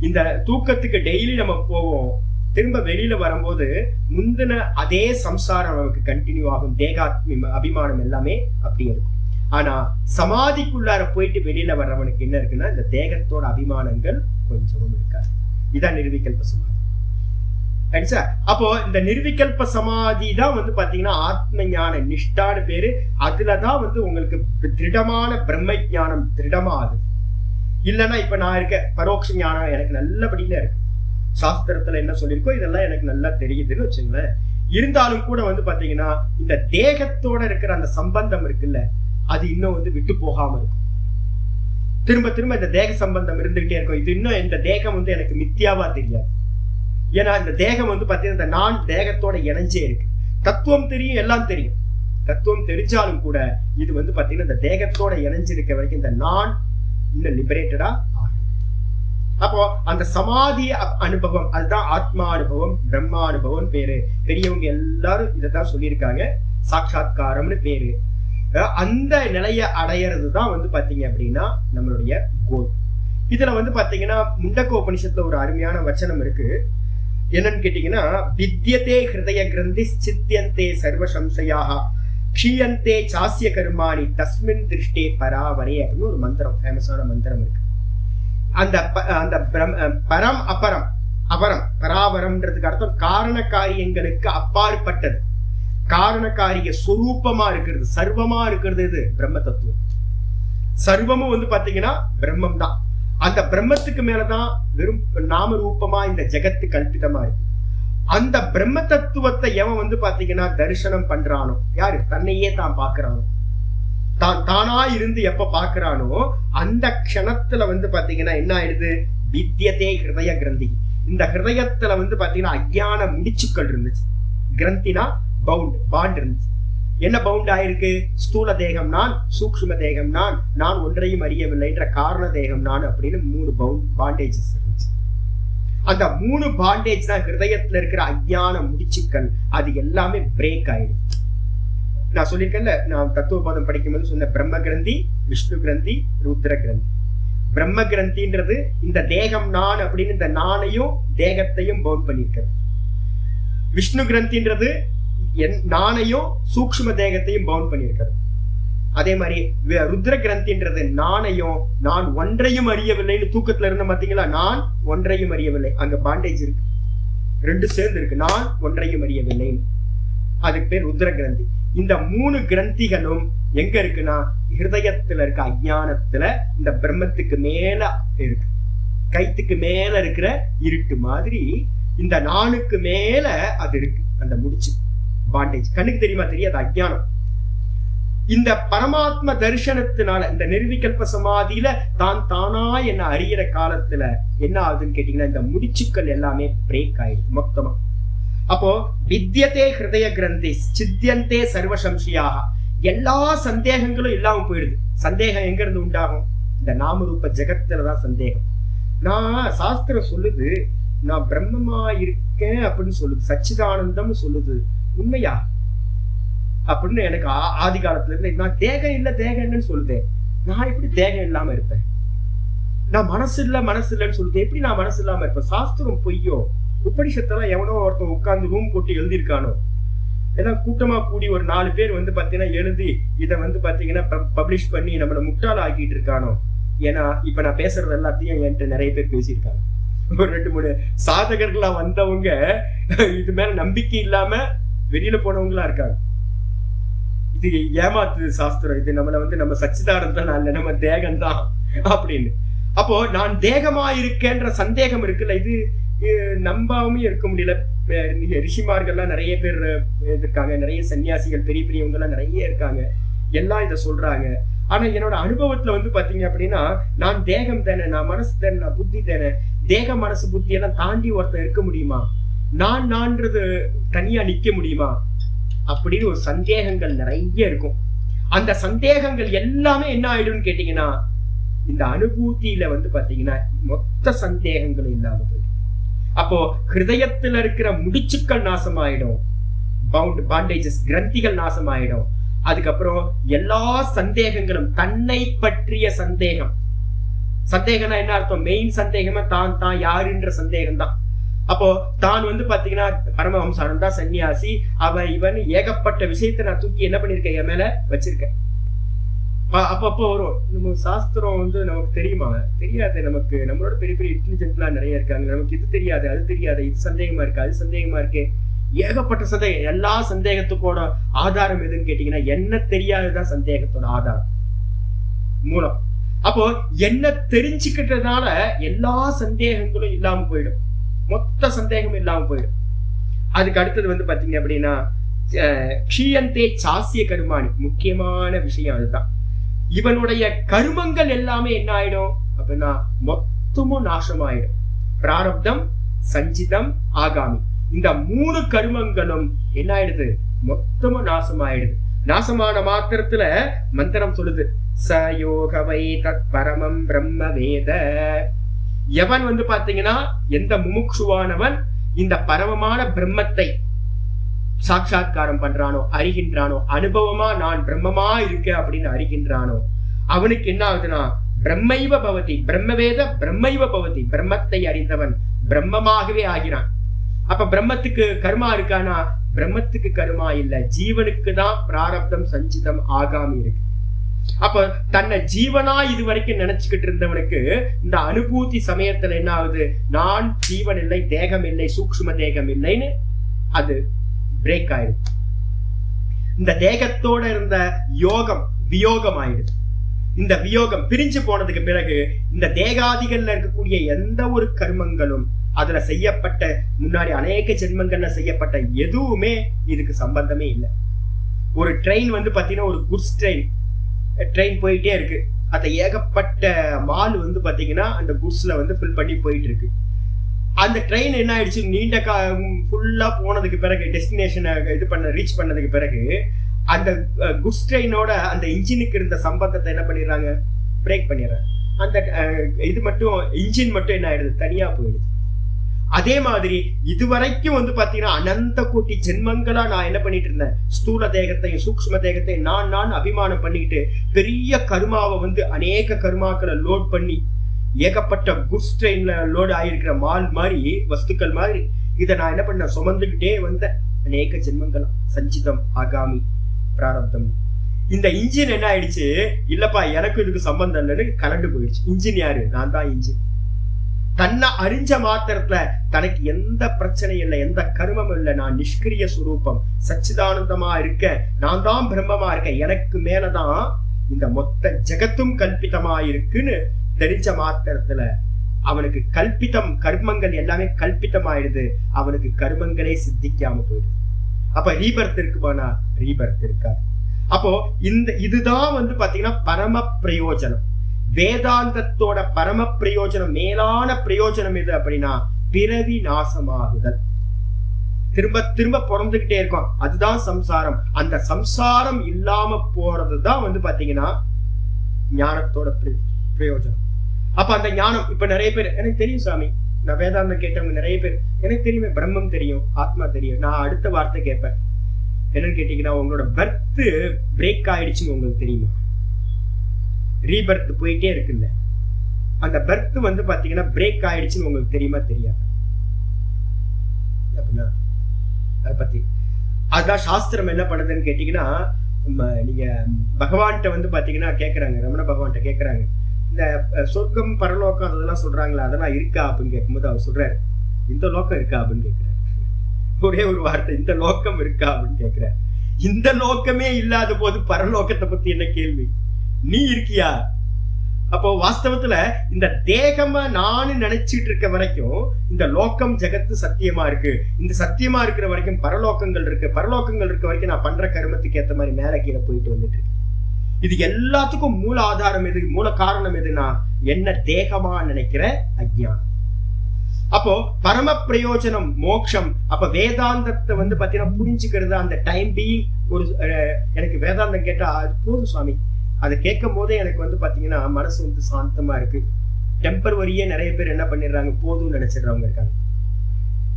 இந்த தூக்கத்துக்கு டெய்லி நம்ம போவோம், திரும்ப வெளியில வரும்போது முந்தின அதே சம்சாரம் நமக்கு கண்டினியூ ஆகும், தேகாத்மி அபிமானம் எல்லாமே அப்படி இருக்கும். ஆனா சமாதிக்குள்ளார போயிட்டு வெளியில வர்றவனுக்கு என்ன இருக்குன்னா இந்த தேகத்தோட அபிமானங்கள் கொஞ்சமும் இருக்காது. இதான் நிர்விகல்ப சமாதி. அப்போ இந்த நிர்விகல்ப சமாதி தான் வந்து பாத்தீங்கன்னா ஆத்ம ஞான நிஷ்டான பேரு. அதுலதான் வந்து உங்களுக்கு திருடமான பிரம்ம ஞானம் திருடமாகுது. இல்லைன்னா இப்ப நான் இருக்க பரோட்ச ஞானம் எனக்கு நல்லபடியில இருக்கு, சாஸ்திரத்துல என்ன சொல்லியிருக்கோ இதெல்லாம் எனக்கு நல்லா தெரியுதுன்னு வச்சுங்களேன். இருந்தாலும் கூட வந்து பாத்தீங்கன்னா இந்த தேகத்தோட இருக்கிற அந்த சம்பந்தம் இருக்குல்ல, அது இன்னும் வந்து விட்டு போகாம இருக்கும். திரும்ப திரும்ப இந்த தேக சம்பந்தம் இருந்துகிட்டே இருக்கும். இது இன்னும் இந்த தேகம் வந்து எனக்கு மித்தியாவா தெரியாது. ஏன்னா இந்த தேகம் வந்து பாத்தீங்கன்னா இந்த நான் தேகத்தோட இணைஞ்சே இருக்கு. தத்துவம் தெரியும், எல்லாம் தெரியும், தத்துவம் தெரிஞ்சாலும் கூட இது வந்து பாத்தீங்கன்னா இந்த தேகத்தோட இணைஞ்சிருக்க வரைக்கும் இந்த நான் இன்னும் லிபரேட்டடா ஆகும். அப்போ அந்த சமாதி அனுபவம், அதுதான் ஆத்மா அனுபவம், பிரம்மா அனுபவம் பேரு. பெரியவங்க எல்லாரும் இதைதான் சொல்லியிருக்காங்க, சாட்சாத்காரம்னு பேரு. அந்த நிலைய அடையிறது தான் வந்து பாத்தீங்க அப்படின்னா நம்மளுடைய கோல். இதுல வந்து பாத்தீங்கன்னா முண்டக்க உபனிஷத்துல ஒரு அருமையான வச்சனம் இருக்கு. என்னன்னு கேட்டீங்கன்னா, வித்யதே ஹிருதய கிரந்தி சித்தியந்தே சர்வ சம்சயாக க்ஷீயந்தே சாஸ்ய கர்மாணி தஸ்மின் திருஷ்டே பராவரே அப்படின்னு ஒரு மந்திரம், ஃபேமஸான மந்திரம் இருக்கு. அந்த பரம் அபரம், அபரம் பராவரம்ன்றதுக்கு அர்த்தம் காரண காரியங்களுக்கு அப்பாற்பட்டது, காரணக்காரிய சொரூபமா இருக்கிறது, சர்வமா இருக்கிறது. இது பிரம்ம தத்துவம். சர்வமும் வந்து பாத்தீங்கன்னா பிரம்மம் தான். அந்த பிரம்மத்துக்கு மேலதான் வெறும் நாம ரூபமா இந்த ஜெகத்து கல்பிதமா இருக்கு. அந்த பிரம்ம தத்துவத்தை எவன் வந்து பாத்தீங்கன்னா தரிசனம் பண்றானோ, யாரு தன்னையே தான் பாக்குறானோ, தானா இருந்து எப்ப பாக்குறானோ அந்த க்ஷணத்துல வந்து பாத்தீங்கன்னா என்ன ஆயிடுது, வித்யதே ஹிருதய கிரந்தி. இந்த ஹிருதயத்துல வந்து பாத்தீங்கன்னா அஜ்ஞான முடிச்சுக்கள் இருந்துச்சு. கிரந்தினா பாண்ட் இருந்துச்சு. என்ன பவுண்ட் ஆயிருக்கு? ஸ்தூல தேகம் நான், சூக்ஷ்ம தேகம் நான், நான் ஒன்றையும் அறியவில்லைன்ற காரண தேகம் நான் அப்படின்னு 3 பாண்டேஜஸ் இருந்துச்சு. அந்த 3 பாண்டேஜ் தான் ஹிருதயத்துல இருக்கிற அஜ்ஞான முடிச்சுக்கள். அது எல்லாமே பிரேக் ஆயிடுச்சு. நான் சொல்லியிருக்கேன்ல, நான் தத்துவபாதம் படிக்கும் போது சொன்ன பிரம்ம கிரந்தி, விஷ்ணு கிரந்தி, ருத்ர கிரந்தி. பிரம்ம கிரந்தின்றது இந்த தேகம் நான் அப்படின்னு இந்த நானையும் தேகத்தையும் பவுண்ட் பண்ணியிருக்கிறது. விஷ்ணு கிரந்தின்றது நானையும் சூக்ஷ்ம தேகத்தையும் பவுண்ட் பண்ணியிருக்கிறது. அதே மாதிரி ருத்ர கிரந்தின்றது நானையும் நான் ஒன்றையும் அறியவில்லைன்னு தூக்கத்துல இருந்த பாத்தீங்களா, நான் ஒன்றையும் அறியவில்லை, அங்க பாண்டேஜ் இருக்கு, 2 சேர்ந்து இருக்கு, நான் ஒன்றையும் அறியவில்லைன்னு. அதுக்கு பேர் ருத்ர கிரந்தி. இந்த 3 கிரந்திகளும் எங்க இருக்குன்னா ஹிருதயத்துல இருக்க அஜ்ஞானத்துல இந்த பிரம்மத்துக்கு மேல இருக்கு. கைத்துக்கு மேல இருக்கிற இருட்டு மாதிரி இந்த நானுக்கு மேல அது இருக்கு. அந்த முடிச்சு பாண்டேஜ் கண்ணுக்கு தெரியுமா? தெரியாது, அஜ்ஞானம். இந்த பரமாத்ம தரிசனத்தினால இந்த நிர்விகல்ப சமாதியில தான் தானா என்ன அறியிற காலத்துல என்ன ஆகுதுன்னு கேட்டீங்கன்னா இந்த முடிச்சுக்கள் எல்லாமே பிரேக் ஆயிடுது மொத்தமா. அப்போ வித்யதே ஹிருதய கிரந்தி சித்தியந்தே சர்வ சம்சயாக, எல்லா சந்தேகங்களும் இல்லாம போயிடுது. சந்தேகம் எங்க இருந்து உண்டாகும்? இந்த நாமரூப ஜெகத்துலதான் சந்தேகம். நான் சாஸ்திரம் சொல்லுது நான் பிரம்மமா இருக்கேன் அப்படின்னு சொல்லுது, சச்சிதானந்தம்னு சொல்லுது, உண்மையா அப்படின்னு எனக்கு ஆதி காலத்துல இருந்து நான் தேகம் இல்ல தேகம் இல்லைன்னு சொல்லுதேன். நான் எப்படி தேகம் இல்லாம இருப்பேன்? நான் மனசு இல்லைன்னு சொல்லுது, எப்படி நான் மனசு இல்லாம இருப்பேன்? சாஸ்திரம் பொய்யோ? உபனிஷத்தெல்லாம் எவனோ ஒருத்தன் உட்கார்ந்து ரூம் போட்டு எழுதியிருக்கானோ, எல்லாம் கூட்டமா கூடி ஒரு 4 பேர் வந்து பாத்தீங்கன்னா எழுதி இதை வந்து பாத்தீங்கன்னா பப்ளிஷ் பண்ணி நம்மளை முட்டாள ஆக்கிட்டு இருக்கானோ, ஏன்னா இப்ப நான் பேசுறது எல்லாத்தையும் என்கிட்ட நிறைய பேர் பேசியிருக்காங்க. ஒரு 2-3 சாதகர்களா வந்தவங்க இது மேல நம்பிக்கை இல்லாம வெளியில போனவங்களா இருக்காங்க. இது ஏமாத்து சாஸ்திரம், இது நம்மள நம்ம சச்சிதானந்தம் அல்ல, நம்ம தேகம் தான் அப்படின்னு. அப்போ நான் தேகமா இருக்கேன்ற சந்தேகம் இருக்குல்ல, இது நம்பாம இருக்க முடியல. ரிஷிமார்கள்லாம் நிறைய பேர் இருக்காங்க, நிறைய சன்னியாசிகள் பெரிய பெரியவங்க எல்லாம் நிறைய இருக்காங்க, எல்லாம் இதை சொல்றாங்க. ஆனா என்னோட அனுபவத்துல பாத்தீங்க அப்படின்னா, நான் தேகம் தானே, நான் மனசு தானே, நான் புத்தி தானே, தேக மனசு புத்தி எல்லாம் தாண்டி ஒருத்தர் இருக்க முடியுமா, நான்றது தனியா நிக்க முடியுமா அப்படின்னு ஒரு சந்தேகங்கள் நிறைய இருக்கும். அந்த சந்தேகங்கள் எல்லாமே என்ன ஆயிடும்னு கேட்டீங்கன்னா, இந்த அனுபூதியில பாத்தீங்கன்னா மொத்த சந்தேகங்கள் இல்லாம போயிடும். அப்போ ஹிருதயத்துல இருக்கிற முடிச்சுக்கள் நாசமாயிடும், பாண்டேஜஸ் கிரந்திகள் நாசமாயிடும். அதுக்கப்புறம் எல்லா சந்தேகங்களும், தன்னை பற்றிய சந்தேகம், சந்தேகம்னா என்ன அர்த்தம், மெயின் சந்தேகமா தான் யாருன்ற சந்தேகம் தான். அப்போ தான் பாத்தீங்கன்னா பரமஹம்சானந்தா தான் சன்னியாசி, அவன் இவன் ஏகப்பட்ட விஷயத்த நான் தூக்கி என்ன பண்ணிருக்கேன், என் மேல வச்சிருக்கேன். அப்பப்போ வரும், நம்ம சாஸ்திரம் நமக்கு தெரியுமா, தெரியாது. நமக்கு நம்மளோட பெரிய பெரிய இன்டெலிஜென்ட்லாம் நிறைய இருக்காங்க, நமக்கு இது தெரியாது, அது தெரியாது, இது சந்தேகமா இருக்கு, அது சந்தேகமா இருக்கு, ஏகப்பட்ட சந்தேகம். எல்லா சந்தேகத்துக்கோட ஆதாரம் எதுன்னு கேட்டீங்கன்னா, என்ன தெரியாதுதான் சந்தேகத்தோட ஆதாரம், மூலம். அப்போ என்ன தெரிஞ்சுக்கிட்டதுனால எல்லா சந்தேகங்களும் இல்லாம போயிடும், மொத்த சந்தேகமும் இல்லாம போயிடும். அதுக்கு அடுத்தது பாத்தீங்க அப்படின்னா, க்ஷீயந்தே சாஸ்ய கருமாணி, முக்கியமான விஷயம் அதுதான். இவனுடைய கருமங்கள் எல்லாமே என்ன ஆயிடும் அப்படின்னா மொத்தமும் நாசமாயிடும். பிராரப்தம், சஞ்சிதம், ஆகாமி, இந்த 3 கருமங்களும் என்ன ஆயிடுது, மொத்தமும் நாசமாயிடுது. நாசமான மாத்திரத்துல மந்திரம் சொல்லுது, சயோகவை தத் பரமம் பிரம்ம வேத. எவன் பாத்தீங்கன்னா, எந்த முமுக்ஷுவானவன் இந்த பரமமான பிரம்மத்தை சாட்சாத்காரம் பண்றானோ, அறிகின்றானோ, அனுபவமா நான் பிரம்மமா இருக்கேன் அப்படின்னு அறிகின்றானோ, அவனுக்கு என்ன ஆகுதுன்னா பிரம்மைவ பவதி, பிரம்மவேத பிரம்மைவ பவதி, பிரம்மத்தை அறிந்தவன் பிரம்மமாகவே ஆகிறான். அப்ப பிரம்மத்துக்கு கர்மா இருக்கானா, பிரம்மத்துக்கு கர்மா இல்ல, ஜீவனுக்கு தான் பிராரப்தம், சஞ்சிதம், ஆகாமி இருக்கு. அப்ப தன்னை ஜீவனா இதுவரைக்கும் நினைச்சுக்கிட்டு இருந்தவனுக்கு இந்த அனுபூதி சமயத்துல என்ன ஆகுது, நான் ஜீவன் இல்லை, தேகம் இல்லை, சூக்ஷ்ம தேகம் இல்லைன்னு அது பிரேக் ஆயிடுது. இந்த தேகத்தோட இருந்த யோகம் வியோகம் ஆயிடுது. இந்த வியோகம் பிரிஞ்சு போனதுக்கு பிறகு இந்த தேகாதிகள்ல இருக்கக்கூடிய எந்த ஒரு கர்மங்களும், அதுல செய்யப்பட்ட முன்னாடி அநேக ஜென்மங்கள்ல செய்யப்பட்ட எதுவுமே இதுக்கு சம்பந்தமே இல்லை. ஒரு ட்ரெயின் பாத்தீங்கன்னா, ஒரு குட்ஸ் ட்ரெயின் போயிட்டே இருக்கு, அந்த ஏகப்பட்ட மால் பாத்தீங்கன்னா அந்த குட்ஸ்ல ஃபில் பண்ணி போயிட்டு இருக்கு. அந்த ட்ரெயின் என்ன ஆயிடுச்சு, நீண்ட ஃபுல்லா போனதுக்கு பிறகு, டெஸ்டினேஷனை ரீச் பண்ணதுக்கு பிறகு, அந்த குட்ஸ் ட்ரெயினோட அந்த இன்ஜினுக்கு இருந்த சம்பந்தத்தை என்ன பண்ணிடுறாங்க, பிரேக் பண்ணிடுறாங்க. அந்த இது மட்டும், இன்ஜின் மட்டும் என்ன ஆயிடுது, தனியா போயிடுது. அதே மாதிரி இதுவரைக்கும் பாத்தீங்கன்னா அனந்த கோட்டி ஜென்மங்களா நான் என்ன பண்ணிட்டு இருந்தேன், ஸ்தூல தேகத்தையும் சூக்ஷ்ம தேகத்தையும் நான் அபிமானம் பண்ணிட்டு பெரிய கர்மாவை அநேக கர்மாக்களை லோட் பண்ணி, ஏகப்பட்ட குட்ஸ் ட்ரெயின்ல லோடு ஆயிருக்கிற மால் மாதிரி, வஸ்துக்கள் மாதிரி இதை நான் என்ன பண்ண, சுமந்துகிட்டே வந்தேன் அநேக ஜென்மங்களா, சஞ்சிதம், ஆகாமி, பிராரப்தம். இந்த இன்ஜின் என்ன ஆயிடுச்சு, இல்லப்பா எனக்கு இதுக்கு சம்பந்தம் இல்லைன்னு கலண்டு போயிடுச்சு. இன்ஜின் யாரு, நான் தான் இன்ஜின். தன்னை அறிஞ்ச மாத்திரத்துல தனக்கு எந்த பிரச்சனையும் இல்லை, எந்த கர்மமும் இல்லை, நான் நிஷ்கிரிய சுரூபம், சச்சிதானந்தமா இருக்கேன், நான் தான் பிரம்மமா இருக்கேன், எனக்கு மேலதான் இந்த மொத்த ஜெகத்தும் கல்பிதமா இருக்குன்னு தெரிஞ்ச மாத்திரத்துல அவனுக்கு கல்பிதம், கர்மங்கள் எல்லாமே கல்பிதமாயிடுது, அவனுக்கு கர்மங்களே சித்திக்காம போயிடுது. அப்ப ரீபர்த் இருக்குமானா, ரீபர்த் இருக்காது. அப்போ இதுதான் பாத்தீங்கன்னா பரம பிரயோஜனம். வேதாந்தத்தோட பரம பிரயோஜனம், மேலான பிரயோஜனம் எது அப்படின்னா பிறவி நாசமாகுதல். திரும்ப திரும்ப பிறந்துகிட்டே இருக்கும், அதுதான் சம்சாரம். அந்த சம்சாரம் இல்லாம போறதுதான் பாத்தீங்கன்னா ஞானத்தோட பிரயோஜனம். அப்ப அந்த ஞானம், இப்ப நிறைய பேர் எனக்கு தெரியும் சாமி, நான் வேதாந்தம் கேட்டவங்க நிறைய பேர் எனக்கு தெரியுமே, பிரம்மம் தெரியும், ஆத்மா தெரியும். நான் அடுத்த வார்த்தை கேட்பேன், என்னன்னு கேட்டீங்கன்னா, உங்களோட பர்த் பிரேக் ஆயிடுச்சுன்னு உங்களுக்கு தெரியுமா? ரீபர்த் போயிட்டே இருக்குல்ல, அந்த பர்த் பாத்தீங்கன்னா பிரேக் ஆயிடுச்சுன்னு உங்களுக்கு தெரியுமா, தெரியாது? அப்படின்னா அதை பத்தி அதுதான் சாஸ்திரம் என்ன பண்ணுதுன்னு கேட்டீங்கன்னா, நீங்க பகவான்கிட்ட பாத்தீங்கன்னா கேக்குறாங்க, ரமண பகவான்கிட்ட கேக்குறாங்க, இந்த சொர்க்கம் பரலோகம் அதெல்லாம் சொல்றாங்களா, அதெல்லாம் இருக்கா அப்படின்னு கேட்கும்போது அவர் சொல்றாரு, இந்த லோக்கம் இருக்கா அப்படின்னு கேட்கிறார். ஒரே ஒரு வார்த்தை, இந்த லோக்கம் இருக்கா அப்படின்னு கேட்கிறார். இந்த லோக்கமே இல்லாத போது பரலோகத்தை பத்தி என்ன கேள்வி? நீ இருக்கியா? அப்போ வாஸ்தவத்துல இந்த தேகமா நானும் நினைச்சிட்டு இருக்க வரைக்கும் இந்த லோக்கம் ஜெகத்து சத்தியமா இருக்கு. இந்த சத்தியமா இருக்கிற வரைக்கும் பரலோகங்கள் இருக்கு. பரலோகங்கள் இருக்க வரைக்கும் நான் பண்ற கர்மத்துக்கு ஏத்த மாதிரி மேல கீழே போயிட்டு வந்துட்டு இருக்கு. இது எல்லாத்துக்கும் மூல ஆதாரம் எது, மூல காரணம் எதுனா என்ன தேகமா நினைக்கிற அஜ்ஞானம். அப்போ பரம பிரயோஜனம் மோட்சம். அப்ப வேதாந்தத்தை வந்து பாத்தீங்கன்னா புரிஞ்சுக்கிறது அந்த டைம் பீயிங். ஒரு எனக்கு வேதாந்தம் கேட்டா அது போதும் சுவாமி, அதை கேட்கும் போதே எனக்கு வந்து பாத்தீங்கன்னா மனசு வந்து சாந்தமா இருக்கு. டெம்பரவரியே நிறைய பேர் என்ன பண்ணிடுறாங்க, போதும்னு நினைச்சிடுறவங்க இருக்காங்க.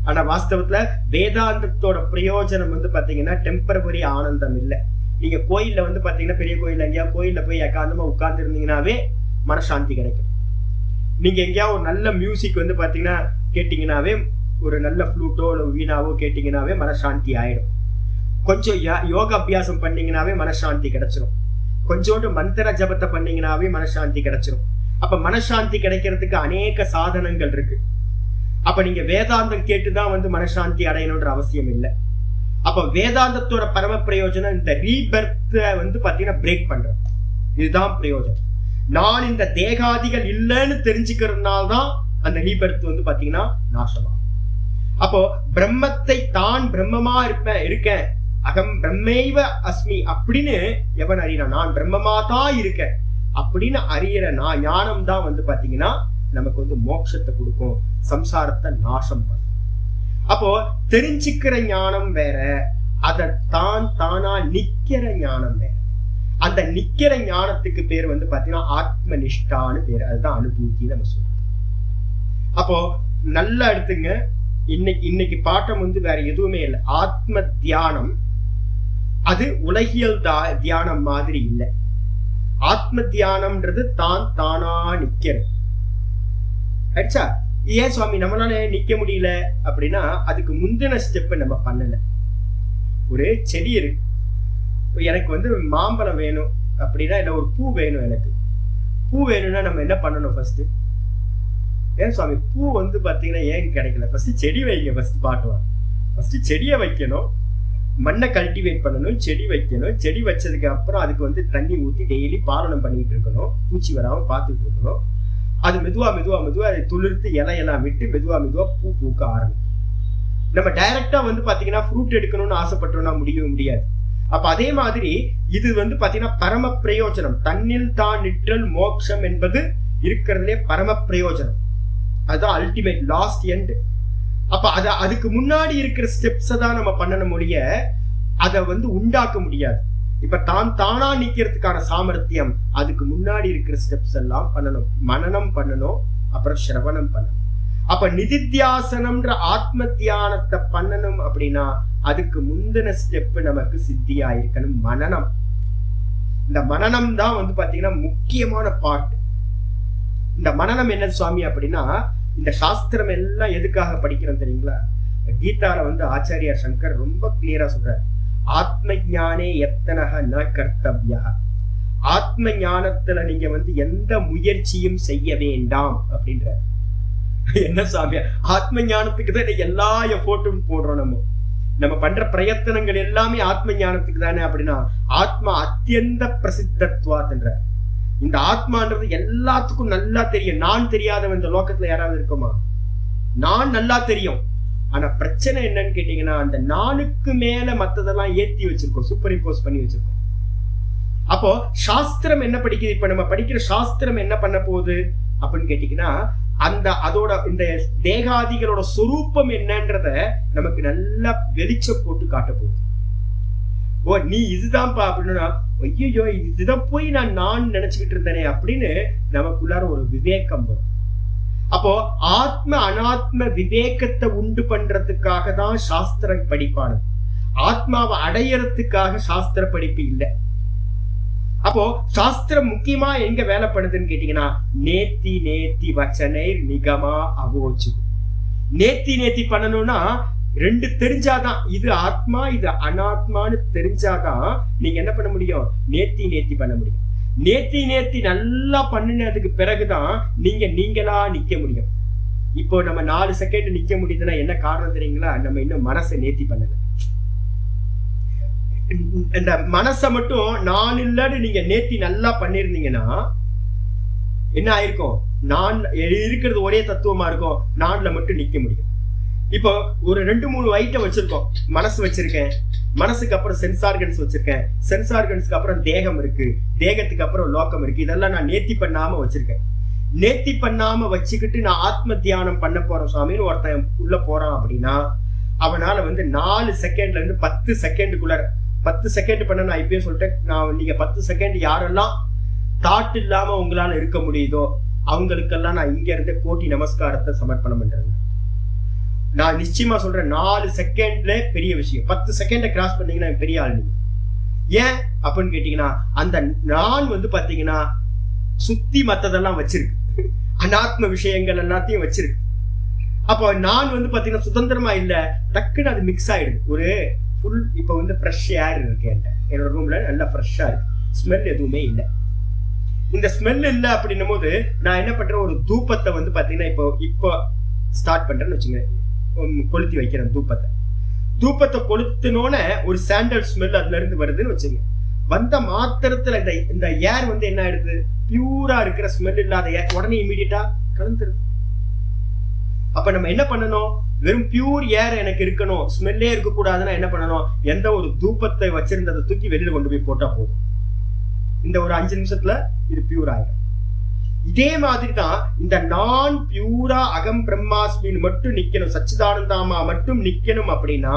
ஆனா வாஸ்தவத்துல வேதாந்தத்தோட பிரயோஜனம் வந்து பாத்தீங்கன்னா டெம்பரவரி ஆனந்தம் இல்லை. நீங்க கோயில்ல வந்து பாத்தீங்கன்னா பெரிய கோயில் எங்கேயா கோயில்ல போய் ஏகாந்தமா உட்கார்ந்து இருந்தீங்கன்னாவே மனசாந்தி கிடைக்கும். நீங்க எங்கேயா ஒரு நல்ல மியூசிக் வந்து பாத்தீங்கன்னா கேட்டீங்கன்னாவே, ஒரு நல்ல ஃப்ளூட்டோ இல்லை வீணாவோ கேட்டீங்கன்னாவே மனசாந்தி ஆயிடும். கொஞ்சம் யோக அபியாசம் பண்ணீங்கன்னாவே மனசாந்தி கிடைச்சிடும். கொஞ்சோண்டு மந்திர ஜபத்தை பண்ணீங்கன்னாவே மனசாந்தி கிடைச்சிடும். அப்ப மனசாந்தி கிடைக்கிறதுக்கு அநேக சாதனங்கள் இருக்கு. அப்ப நீங்க வேதாந்தம் கேட்டுதான் வந்து மனசாந்தி அடையணும்ன்ற அவசியம் இல்லை. அப்ப வேதாந்தத்தோட பரம பிரயோஜனம் இந்த ரீபர்த்தை வந்து பாத்தீங்கன்னா பிரேக் பண்றது. இதுதான் பிரயோஜனம். நான் இந்த தேகாதிகள் இல்லைன்னு தெரிஞ்சுக்கிறதுனால்தான் அந்த ரீபர்த் வந்து பாத்தீங்கன்னா நாசமா. அப்போ பிரம்மத்தை தான் பிரம்மமா இருக்கேன், அகம் பிரம்மைவ அஸ்மி அப்படின்னு எவன் அறியறான், நான் பிரம்மமா தான் இருக்கேன் அப்படின்னு அறியற ஞானம் தான் வந்து பாத்தீங்கன்னா நமக்கு வந்து மோட்சத்தை கொடுக்கும், சம்சாரத்தை நாசம் பண்ணும். அப்போ தெரிஞ்சுக்கிற ஞானம் வேற, அதை தான் தானா நிக்கிற ஞானம் வேற. அந்த நிக்கிற ஞானத்துக்கு பேர் வந்து பாத்தீங்கன்னா ஆத்ம நிஷ்டான்னு பேரு. அதுதான் அனுபூதி நம்ம சொல்றோம். அப்போ நல்லா எடுத்துங்க, இன்னைக்கு பாட்டம் வந்து வேற எதுவுமே இல்லை. ஆத்ம தியானம் அது உலகியல் தியானம் மாதிரி இல்லை. ஆத்ம தியானம்ன்றது தான் தானா நிக்கிறது. ஆயிடுச்சா? ஏன் சுவாமி நம்மளால நிக்க முடியல அப்படின்னா அதுக்கு முந்தின ஸ்டெப் நம்ம பண்ணல. ஒரு செடி இருக்கு, எனக்கு வந்து மாம்பழம் வேணும் அப்படின்னா, இல்ல ஒரு பூ வேணும், எனக்கு பூ வேணும்னா நம்ம என்ன பண்ணணும்? ஃபர்ஸ்ட் ஏன் சுவாமி பூ வந்து பாத்தீங்கன்னா ஏன் கிடைக்கல? ஃபர்ஸ்ட் செடி வைங்க, ஃபர்ஸ்ட் பார்க்கலாம். ஃபர்ஸ்ட் செடியை வைக்கணும், மண்ணை கல்டிவேட் பண்ணணும், செடி வைக்கணும். செடி வச்சதுக்கு அப்புறம் அதுக்கு வந்து தண்ணி ஊற்றி டெய்லி பாலனம் பண்ணிட்டு இருக்கணும், பூச்சி வராம பார்த்துட்டு இருக்கணும். அது மெதுவா மெதுவா மெதுவா அதை துளிர்த்து இலையெல்லாம் விட்டு மெதுவா மெதுவா பூ பூக்க ஆரம்பிக்கும். நம்ம டைரக்டா வந்து பாத்தீங்கன்னா ஃப்ரூட் எடுக்கணும்னு ஆசைப்பட்டோம்னா முடியவே முடியாது. அப்ப அதே மாதிரி இது வந்து பாத்தீங்கன்னா பரம பிரயோஜனம். தன்னில் தான் நிற்றல் மோட்சம் என்பது இருக்கிறதுலே பரம பிரயோஜனம். அதுதான் அல்டிமேட் லாஸ்ட் எண்ட். அப்ப அதுக்கு முன்னாடி இருக்கிற ஸ்டெப்ஸை தான் நம்ம பண்ணணும் முடிய அதை வந்து உண்டாக்க முடியாது. இப்ப தான் தானா நிக்கிறதுக்கான சாமர்த்தியம் அதுக்கு முன்னாடி இருக்கிற ஸ்டெப்ஸ் எல்லாம் பண்ணணும். மனனம் பண்ணணும், அப்புறம் சிரவணம் பண்ணணும். அப்ப நிதித்தியாசனம்ன்ற ஆத்ம தியானத்தை பண்ணணும் அப்படின்னா அதுக்கு முந்தின ஸ்டெப் நமக்கு சித்தியா இருக்கணும், மனனம். இந்த மனனம் தான் வந்து பாத்தீங்கன்னா முக்கியமான பார்ட். இந்த மனனம் என்ன சுவாமி அப்படின்னா, இந்த சாஸ்திரம் எல்லாம் எதுக்காக படிக்கிறோம் தெரியுங்களா? கீதால வந்து ஆச்சாரியா சங்கர் ரொம்ப கிளியரா சொல்றாரு, ஆத்ம ஞானே எத்தனக ந கர்த்தவ்யா. ஆத்ம ஞானத்துல நீங்க வந்து எந்த முயற்சியும் செய்ய வேண்டாம் அப்படின்ற. என்ன சாமியா, ஆத்ம ஞானத்துக்கு தான் எல்லா எஃபோர்ட்டும் போடுறோம். நம்ம பண்ற பிரயத்தனங்கள் எல்லாமே ஆத்ம ஞானத்துக்கு தானே அப்படின்னா, ஆத்மா அத்தியந்த பிரசித்தத்துவாத்ன்ற. இந்த ஆத்மான்றது எல்லாத்துக்கும் நல்லா தெரியும். நான் தெரியாதவன் இந்த லோகத்துல யாராவது இருக்குமா? நான் நல்லா தெரியும். ஆனா பிரச்சனை என்னன்னு கேட்டீங்கன்னா, அந்த நானுக்கு மேல மத்ததெல்லாம் ஏத்தி வச்சிருக்கோம், சூப்பர் இம்போஸ் பண்ணி வச்சிருக்கோம். அப்போ சாஸ்திரம் என்ன படிக்குது? இப்ப நம்ம படிக்கிற சாஸ்திரம் என்ன பண்ண போகுது அப்படின்னு கேட்டீங்கன்னா, அதோட இந்த தேகாதிகளோட சொரூபம் என்னன்றத நமக்கு நல்லா வெளிச்சம் போட்டு காட்ட போகுது. ஓ நீ இதுதான்ப்பா அப்படின்னா, ஐயோ இதுதான் போய் நான் நினைச்சுக்கிட்டு இருந்தேனே அப்படின்னு நமக்குள்ளார ஒரு விவேகம் வரும். அப்போ ஆத்ம அனாத்ம விவேகத்தை உண்டு பண்றதுக்காக தான் சாஸ்திர படிப்பானது. ஆத்மாவை அடையறதுக்காக சாஸ்திர படிப்பு இல்லை. அப்போ சாஸ்திரம் முக்கியமா எங்க வேலை பண்ணுதுன்னு கேட்டீங்கன்னா, நேத்தி நேத்தி வச்சனை நிகமா அவோச்சு. நேத்தி பண்ணணும்னா ரெண்டு தெரிஞ்சாதான், இது ஆத்மா இது அனாத்மான்னு தெரிஞ்சாதான் நீங்க என்ன பண்ண முடியும்? நேத்தி பண்ண முடியும். நேத்தி நல்லா பண்ணினதுக்கு பிறகுதான் நீங்களா நிக்க முடியும். இப்போ நம்ம 4 செகண்ட் நிக்க முடியுதுன்னா என்ன காரணம் தெரியுங்களா? நம்ம இன்னும் மனசை நேத்தி பண்ணல. இந்த மனசை மட்டும் நான் இல்லன்னு நீங்க நேத்தி நல்லா பண்ணிருந்தீங்கன்னா என்ன ஆயிருக்கும்? நான் இருக்கிறது ஒரே தத்துவமா இருக்கும், நான்ல மட்டும் நிக்க முடியும். இப்போ ஒரு 2-3 ஐட்டம் வச்சிருக்கோம். மனசு வச்சிருக்கேன், மனசுக்கு அப்புறம் சென்ஸ் ஆர்கன்ஸ் வச்சிருக்கேன், சென்ஸ் ஆர்கன்ஸ்க்கு அப்புறம் தேகம் இருக்கு, தேகத்துக்கு அப்புறம் லோகம் இருக்கு. இதெல்லாம் நான் நேத்தி பண்ணாம வச்சிருக்கேன். நேத்தி பண்ணாம வச்சுக்கிட்டு நான் ஆத்ம தியானம் பண்ண போறேன் சுவாமின்னு ஒருத்தன் உள்ள போறான் அப்படின்னா அவனால 4 செகண்ட்ல இருந்து 10 செகண்டுக்குள்ள 10 செகண்ட் பண்ண நான் இப்பயே சொல்லிட்டேன். நீங்க 10 செகண்ட் யாரெல்லாம் தாட் இல்லாம உங்களால இருக்க முடியுதோ அவங்களுக்கெல்லாம் நான் இங்க இருந்து கோட்டி நமஸ்காரத்தை சமர்ப்பணம் பண்றேன். நான் நிச்சயமா சொல்றேன், 4 செகண்ட்ல பெரிய விஷயம். 10 செகண்ட கிராஸ் பண்ணீங்கன்னா பெரிய ஆள் நீங்க. ஏன் அப்படின்னு கேட்டீங்கன்னா அந்த நான் பாத்தீங்கன்னா சுத்தி மத்ததெல்லாம் வச்சிருக்கு, அனாத்ம விஷயங்கள் எல்லாத்தையும் வச்சிருக்கு. அப்போ நான் பாத்தீங்கன்னா சுதந்திரமா இல்ல, டக்குன்னு அது மிக்ஸ் ஆயிடுது. ஒரு ஃபுல் இப்ப ஃப்ரெஷ் ஏர் இருக்கு என்னோட ரூம்ல, நல்லா ஃப்ரெஷ்ஷா இருக்கு, ஸ்மெல் எதுவுமே இல்லை. இந்த ஸ்மெல் இல்லை அப்படின்னும் போது நான் என்ன பண்றேன், ஒரு தூபத்தை பாத்தீங்கன்னா இப்போ ஸ்டார்ட் பண்றேன்னு வச்சுங்க, கொளுத்தி வைக்கிறேன் தூபத்தை கொளுத்தினோன்னு ஒரு சாண்டல் ஸ்மெல் அதுல இருந்து வருதுன்னு வச்சுங்க. வந்த மாத்திரத்துல இந்த ஏர் என்ன ஆயிடுது, பியூரா இருக்கிற ஸ்மெல் இல்லாத ஏர் உடனே இமீடியட்டா கலந்துருது. அப்ப நம்ம என்ன பண்ணணும், வெறும் பியூர் ஏர் எனக்கு இருக்கணும், ஸ்மெல்லே இருக்க கூடாதுன்னா என்ன பண்ணணும், எந்த ஒரு தூபத்தை வச்சிருந்ததை தூக்கி வெளியில கொண்டு போய் போட்டா போதும். இந்த ஒரு 5 நிமிஷத்துல இது பியூர் ஆயிடும். இதே மாதிரி தான் இந்த நான் பியூரா அகம் பிரம்மாஸ்மின்னு மட்டும் நிக்கணும், சச்சிதானந்தாமா மட்டும் நிக்கணும் அப்படின்னா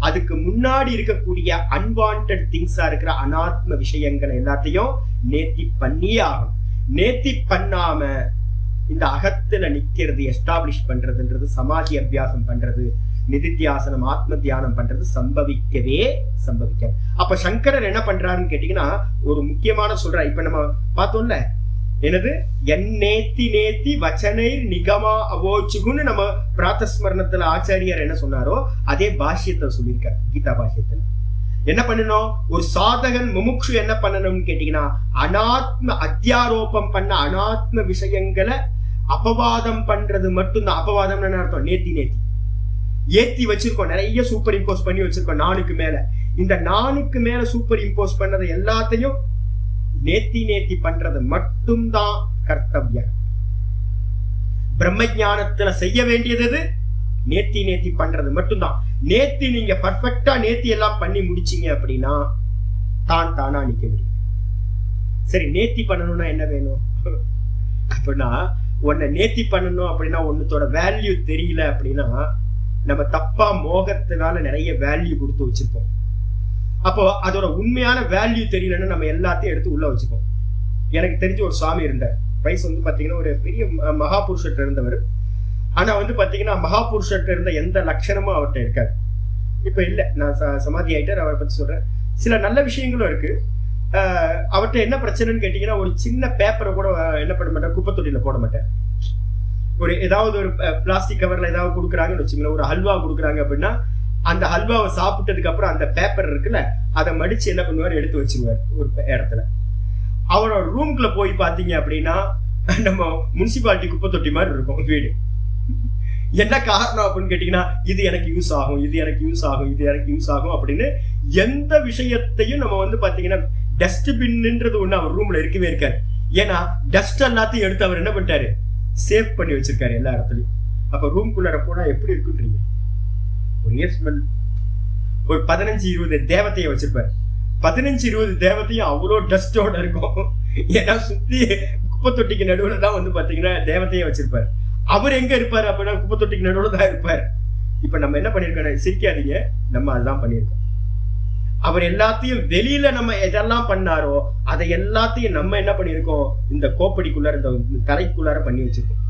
அதுக்கு முன்னாடி இருக்கக்கூடிய அன்வான்ட் திங்ஸா இருக்கிற அனாத்ம விஷயங்கள் எல்லாத்தையும் நேத்தி பண்ணியே ஆகும். நேத்தி பண்ணாம இந்த அகத்துல நிக்கிறது, எஸ்டாப்ளிஷ் பண்றதுன்றது, சமாதி அபியாசம் பண்றது, நிதித்தியாசனம், ஆத்ம தியானம் பண்றது சம்பவிக்கவே சம்பவிக்க. அப்ப சங்கரர் என்ன பண்றாருன்னு கேட்டீங்கன்னா ஒரு முக்கியமான சொல்றார். இப்ப நம்ம பார்த்தோம்ல, என்னது நேத்தி வச்சனை நிகமா அவோச்சுகுன்னு நம்ம பிராத்தஸ்மரணத்துல ஆச்சாரியார் என்ன சொன்னாரோ அதே பாஷ்யத்தை சொல்லியிருக்கார். கீதா பாஷ்யத்துல என்ன பண்ணணும், ஒரு சாதகன் முமுக்ஷு என்ன பண்ணணும்னு கேட்டீங்கன்னா அனாத்ம அத்தியாரோபம் பண்ண அனாத்ம விஷயங்களை அபவாதம் பண்றது மட்டும்தான். அபவாதம் என்ன அர்த்தம், நேத்தி ஏத்தி வச்சிருக்கோம், நிறைய சூப்பர் இம்போஸ் பண்ணி வச்சிருக்கோம் நானுக்கு மேல. இந்த நானுக்கு மேல சூப்பர் இம்போஸ் பண்ணதை எல்லாத்தையும் நேத்தி பண்றது மட்டும்தான் கர்த்தவியம். பிரம்ம ஞானத்துல செய்ய வேண்டியது நேத்தி பண்றது மட்டும்தான். நேத்தி நீங்க பர்ஃபெக்டா நேத்தி எல்லாம் பண்ணி முடிச்சீங்க அப்படின்னா தானா நிக்க முடியும். சரி, நேத்தி பண்ணணும்னா என்ன வேணும் அப்படின்னா, உன்னை நேத்தி பண்ணணும் அப்படின்னா ஒன்னத்தோட வேல்யூ தெரியல அப்படின்னா நம்ம தப்பா மோகத்தினால நிறைய வேல்யூ கொடுத்து வச்சிருப்போம். அப்போ அதோட உண்மையான வேல்யூ தெரியலன்னு நம்ம எல்லாத்தையும் எடுத்து உள்ள வச்சுப்போம். எனக்கு தெரிஞ்ச ஒரு சுவாமி இருந்தார், வயசு பாத்தீங்கன்னா ஒரு பெரிய மகாபுருஷர்கிட்ட இருந்தவர். ஆனா பாத்தீங்கன்னா மகாபுருஷர்கிட்ட இருந்த எந்த லட்சணமும் அவர்கிட்ட இருக்காது. இப்ப இல்ல, நான் சமாதி ஆயிட்டார், அவரை பத்தி சொல்றேன். சில நல்ல விஷயங்களும் இருக்கு. அவர்கிட்ட என்ன பிரச்சனைன்னு கேட்டீங்கன்னா, ஒரு சின்ன பேப்பரை கூட என்ன பண்ண மாட்டேன், குப்பை தொட்டியில போட மாட்டேன். ஒரு ஏதாவது ஒரு பிளாஸ்டிக் கவர்ல ஏதாவது கொடுக்குறாங்கன்னு வச்சுங்களேன், ஒரு ஹல்வா கொடுக்குறாங்க அப்படின்னா அந்த ஹல்வாவை சாப்பிட்டதுக்கு அப்புறம் அந்த பேப்பர் இருக்குல்ல அதை மடிச்சு என்ன பண்ணுவார், எடுத்து வச்சிருவார் ஒரு இடத்துல. அவரோட ரூம்குள்ள போய் பாத்தீங்க அப்படின்னா நம்ம முனிசிபாலிட்டி குப்பை தொட்டி மாதிரி இருக்கும் வீடு. என்ன காரணம் அப்படின்னு கேட்டீங்கன்னா, இது எனக்கு யூஸ் ஆகும், இது எனக்கு யூஸ் ஆகும், இது எனக்கு யூஸ் ஆகும் அப்படின்னு எந்த விஷயத்தையும் நம்ம பாத்தீங்கன்னா டஸ்ட்பின்ன்றது ஒண்ணு அவர் ரூம்ல இருக்கவே இருக்காரு. ஏன்னா டஸ்ட் எல்லாத்தையும் எடுத்து அவர் என்ன பண்ணிட்டாரு, சேவ் பண்ணி வச்சிருக்காரு எல்லா இடத்துலயும். அப்ப ரூம்குள்ளார போனா எப்படி இருக்குன்றீங்க, ஒரே ஸ்மெல். ஒரு 15-20 தேவத்தையை வச்சிருப்பாரு. 15-20 தேவத்தையும் அவ்வளோ டஸ்டோட இருக்கும். ஏன்னா சுத்தி குப்பை தொட்டிக்கு நடுவுல தான் பாத்தீங்கன்னா தேவத்தையே வச்சிருப்பாரு. அவர் எங்க இருப்பாரு அப்படின்னா குப்பை தொட்டிக்கு நடுவுல தான் இருப்பாரு. இப்ப நம்ம என்ன பண்ணிருக்கோம், சிரிக்காதீங்க, நம்ம அதுதான் பண்ணிருக்கோம். அவர் எல்லாத்தையும் வெளியில நம்ம எதெல்லாம் பண்ணாரோ அதை எல்லாத்தையும் நம்ம என்ன பண்ணிருக்கோம், இந்த கோப்படிக்குள்ளார, இந்த தரைக்குள்ளார பண்ணி வச்சிருக்கோம்.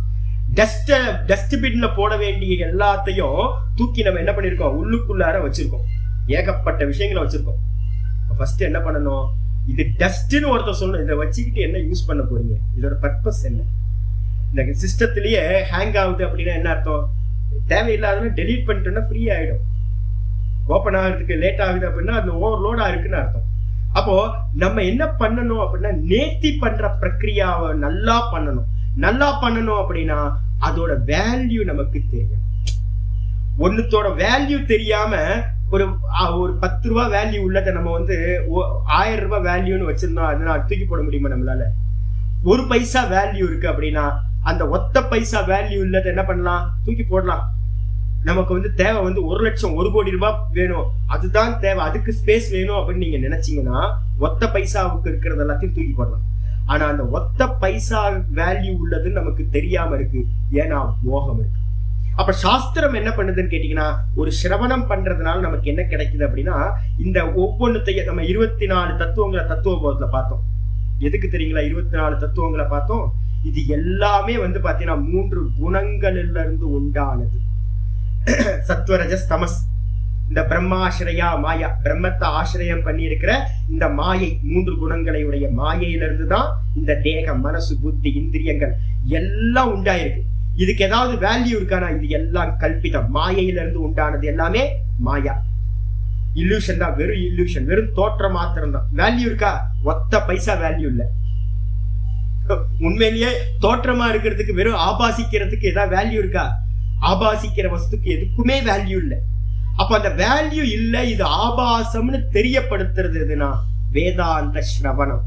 டஸ்ட்பின்ல போட வேண்டிய எல்லாத்தையும் தூக்கி நம்ம என்ன பண்ணிருக்கோம், உள்ளுக்குள்ளார வச்சிருக்கோம். ஏகப்பட்ட விஷயங்களை வச்சிருக்கோம். ஃபர்ஸ்ட் என்ன பண்ணணும், இது டஸ்ட்னு ஒருத்தர் சொல்லணும். இதை வச்சுக்கிட்டு என்ன யூஸ் பண்ண போறீங்க, இதோட பர்பஸ் என்ன? இந்த சிஸ்டத்திலேயே ஹேங் ஆகுது அப்படின்னா என்ன அர்த்தம், தேவையில்லாத டெலீட் பண்ணிட்டோம்னா ஃப்ரீ ஆயிடும். ஓப்பன் ஆகிறதுக்கு லேட் ஆகுது அப்படின்னா அது ஓவர்லோடா இருக்குன்னு அர்த்தம். அப்போ நம்ம என்ன பண்ணணும் அப்படின்னா, நேர்த்தி பண்ற பிரக்ரியாவை நல்லா பண்ணணும். நல்லா பண்ணணும் அப்படின்னா அதோட வேல்யூ நமக்கு தெரியும். ஒன்னுத்தோட வேல்யூ தெரியாம ஒரு 10 ரூபாய் வேல்யூ உள்ளதை நம்ம 1000 ரூபாய் வேல்யூன்னு வச்சிருந்தோம், அதனால தூக்கி போட முடியுமா நம்மளால? 1 பைசா வேல்யூ இருக்கு அப்படின்னா அந்த ஒத்த பைசா வேல்யூ உள்ளதை என்ன பண்ணலாம்? தூக்கி போடலாம். நமக்கு தேவை 1 லட்சம் 1 கோடி ரூபாய் வேணும், அதுதான் தேவை, அதுக்கு ஸ்பேஸ் வேணும் அப்படின்னு நீங்க நினைச்சீங்கன்னா ஒத்த பைசாவுக்கு இருக்கிறது எல்லாத்தையும் தூக்கி போடலாம். ஆனா அந்த ஒத்த பைசா வேல்யூ உள்ளதுன்னு நமக்கு தெரியாம இருக்கு, ஏன்னா மோகம் இருக்கு. அப்ப சாஸ்திரம் என்ன பண்ணுதுன்னு கேட்டீங்கன்னா, ஒரு சிரவணம் பண்றதுனால நமக்கு என்ன கிடைக்குது அப்படின்னா, இந்த ஒவ்வொன்னுத்தையும் நம்ம 24 தத்துவங்களை தத்துவ போதத்துல பார்த்தோம். எதுக்கு தெரியுங்களா 24 தத்துவங்களை பார்த்தோம்? இது எல்லாமே பாத்தீங்கன்னா 3 குணங்களில இருந்து உண்டானது. சத்வரஜஸ் தமஸ், இந்த பிரம்மாசிரயா மாயா, பிரம்மத்தை ஆசிரியம் பண்ணி இருக்கிற இந்த மாயை, 3 குணங்களை உடைய மாயையிலிருந்து தான் இந்த தேகம், மனசு, புத்தி, இந்திரியங்கள் எல்லாம் உண்டாயிருக்கு. இதுக்கு ஏதாவது வேல்யூ இருக்கானா? இது எல்லாம் கல்பிதம், மாயையில இருந்து உண்டானது எல்லாமே மாயா, இல்லூஷன் தான், வெறும் இல்லூஷன், வெறும் தோற்றம் மாத்திரம் தான். வேல்யூ இருக்கா? ஒத்த பைசா வேல்யூ இல்ல. உண்மையிலேயே தோற்றமா இருக்கிறதுக்கு, வெறும் ஆபாசிக்கிறதுக்கு ஏதாவது வேல்யூ இருக்கா? ஆபாசிக்கிற வஸ்துக்கு எதுக்குமே வேல்யூ இல்லை. அப்ப அந்த வேல்யூ இல்ல, இது ஆபாசம்னு தெரியப்படுத்துறது எதுனா வேதாந்த ஸ்ரவணம்.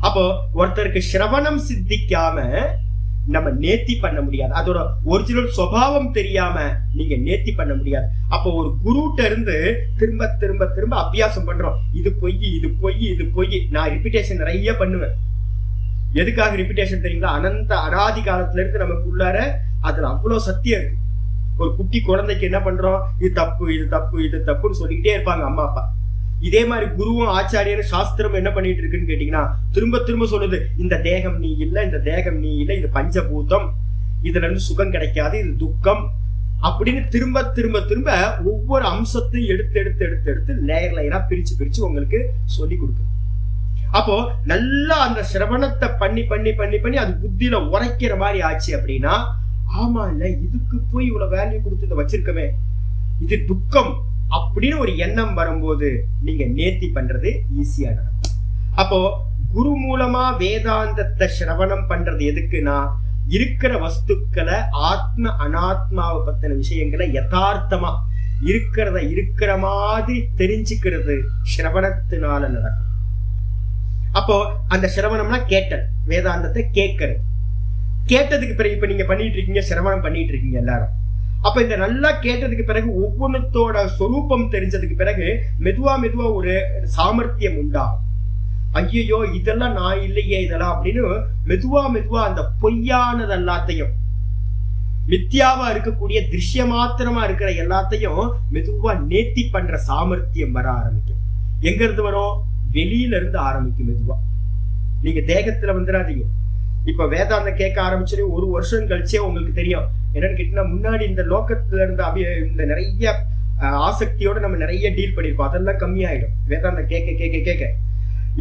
அப்போ ஒருத்தருக்கு ஸ்ரவணம் சித்திக்காம நம்ம நேர்த்தி பண்ண முடியாது. அதோட ஒரிஜினல் சுபாவம் தெரியாம நீங்க நேர்த்தி பண்ண முடியாது. அப்போ ஒரு குருட்ட இருந்து திரும்ப திரும்ப திரும்ப அபியாசம் பண்றோம். இது பொய், இது பொய், இது பொய். நான் ரிப்பீட்டேஷன் நிறைய பண்ணுவேன். எதுக்காக ரிப்பீட்டேஷன் தெரியுங்களா? அனந்த அனாதி காலத்துல இருந்து நமக்கு உள்ளார அதுல அவ்வளவு சத்தியம் இருக்கு. ஒரு குட்டி குழந்தைக்கு என்ன பண்றோம்? இது தப்பு, இது தப்பு, இது தப்புன்னு சொல்லிக்கிட்டே இருப்பாங்க அம்மா அப்பா. இதே மாதிரி குருவும் ஆச்சாரியரும் சாஸ்திரம் என்ன பண்ணிட்டு இருக்குன்னு கேட்டீங்கன்னா, திரும்ப திரும்ப சொல்லுது, இந்த தேகம் நீ இல்ல, இந்த தேகம் நீ இல்ல, இது பஞ்சபூதம், இதுல இருந்து சுகம் கிடைக்காது, இது துக்கம் அப்படின்னு திரும்ப திரும்ப திரும்ப ஒவ்வொரு அம்சத்தையும் எடுத்து எடுத்து எடுத்து எடுத்து லேயர் லேயரா பிரிச்சு பிரிச்சு உங்களுக்கு சொல்லி கொடுக்குது. அப்போ நல்லா அந்த சிரவணத்தை பண்ணி பண்ணி பண்ணி பண்ணி அது புத்தியில உரைக்கிற மாதிரி ஆச்சு அப்படின்னா, ஆமா இல்ல, இதுக்கு போய் இவ்வளவு வேல்யூ கொடுத்து இதை வச்சிருக்கவே, இது துக்கம் அப்படின்னு ஒரு எண்ணம் வரும்போது நீங்க நேர்த்தி பண்றது ஈஸியா நடக்கும். அப்போ குரு மூலமா வேதாந்தத்தை சிரவணம் பண்றது எதுக்குன்னா, இருக்கிற வஸ்துக்களை, ஆத்ம அனாத்மாவை பத்தின விஷயங்களை யதார்த்தமா இருக்கிறத இருக்கிற மாதிரி தெரிஞ்சுக்கிறது சிரவணத்தினால நடக்கும். அப்போ அந்த சிரவணம்னா கேட்டல், வேதாந்தத்தை கேட்கறது. கேட்டதுக்கு பிறகு இப்ப நீங்க பண்ணிட்டு இருக்கீங்க, சிரவணம் பண்ணிட்டு இருக்கீங்க எல்லாரும். அப்ப இந்த நல்லா கேட்டதுக்கு பிறகு ஒவ்வொன்றுத்தோட சொரூபம் தெரிஞ்சதுக்கு பிறகு மெதுவா மெதுவா ஒரு சாமர்த்தியம் உண்டாகும். ஐயோ இதெல்லாம் நான் இல்லையே இதெல்லாம் அப்படின்னு மெதுவா மெதுவா அந்த பொய்யானது எல்லாத்தையும், மித்தியாவா இருக்கக்கூடிய திருஷ்ய மாத்திரமா இருக்கிற எல்லாத்தையும் மெதுவா நேர்த்தி பண்ற சாமர்த்தியம் வர ஆரம்பிக்கும். எங்க இருந்து வரும்? வெளியில இருந்து ஆரம்பிக்கும். மெதுவா நீங்க தேகத்துல வந்துடாதீங்க. இப்ப வேதாந்தம் கேட்க ஆரம்பிச்சு 1 வருஷம் கழிச்சே உங்களுக்கு தெரியும் என்னன்னு கேட்டீங்கன்னா, முன்னாடி இந்த லோகத்துல இருந்து இந்த நிறைய ஆசக்தியோட நம்ம நிறைய டீல் பண்ணிருப்போம், அதெல்லாம் கம்மியாயிடும். வேதாந்தம் கேட்க கேட்க கேட்க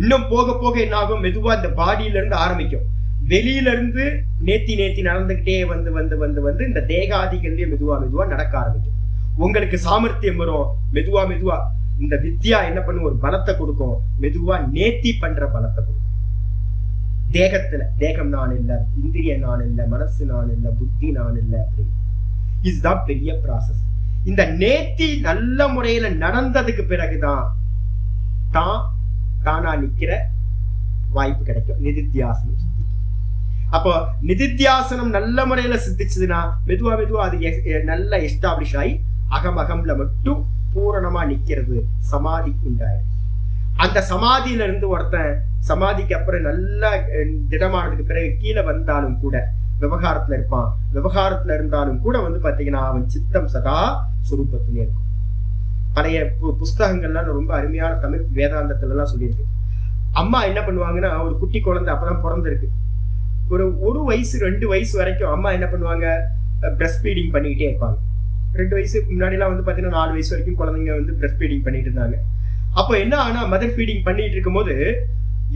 இன்னும் போக போக என்ன ஆகும்? மெதுவா இந்த பாடியில இருந்து ஆரம்பிக்கும், வெளியில இருந்து நேத்தி நேத்தி நடந்துகிட்டே வந்து வந்து வந்து வந்து இந்த தேகாதிகள்லயே மெதுவா மெதுவா நடக்க ஆரம்பிக்கும். உங்களுக்கு சாமர்த்தியம் வரும். மெதுவா மெதுவா இந்த வித்யா என்ன பண்ணும்? ஒரு பலத்தை கொடுக்கும். மெதுவா நேர்த்தி பண்ற பலத்தை கொடுக்கும். தேகத்துல தேகம் நான் இல்ல, இந்திரிய நான் இல்ல, மனசு நான் இல்ல, புத்தி நான் இல்ல அப்படின்னு. இதுதான் பெரிய ப்ராசஸ். இந்த நேர்த்தி நல்ல முறையில நடந்ததுக்கு பிறகுதான் தானா நிக்கிற வாய்ப்பு கிடைக்கும். நிதித்தியாசனம் சித்திக்கும். அப்போ நிதித்தியாசனம் நல்ல முறையில சித்திச்சதுன்னா மெதுவா மெதுவா அது நல்ல எஸ்டாப்ளிஷ் ஆகி அகமகம்ல மட்டும் பூரணமா நிக்கிறது, சமாதி உண்டாயிரு. அந்த சமாதியில இருந்து ஒருத்தன் சமாதிக்கு அப்புறம் நல்லா திடமானதுக்கு பிறகு கீழே வந்தாலும் கூட விவகாரத்துல இருப்பான். விவகாரத்துல இருந்தாலும் கூட பாத்தீங்கன்னா அவன் சித்தம் சதா சுரூபத்திலே இருக்கும். பழைய புஸ்தகங்கள்லாம் ரொம்ப அருமையான தமிழ் வேதாந்தத்துல எல்லாம் சொல்லியிருக்கு. அம்மா என்ன பண்ணுவாங்கன்னா, ஒரு குட்டி குழந்தை அப்பதான் பிறந்திருக்கு, ஒரு வயசு 2 வயசு வரைக்கும் அம்மா என்ன பண்ணுவாங்க? பிரஸ்ட் ஃபீடிங் பண்ணிக்கிட்டே இருப்பாங்க. 2 வயசுக்கு முன்னாடி எல்லாம் பாத்தீங்கன்னா 4 வயசு வரைக்கும் குழந்தைங்க பிரஸ்ட் ஃபீடிங் பண்ணிட்டு இருந்தாங்க. அப்ப என்ன ஆனா, மதர் ஃபீடிங் பண்ணிட்டு இருக்கும் போது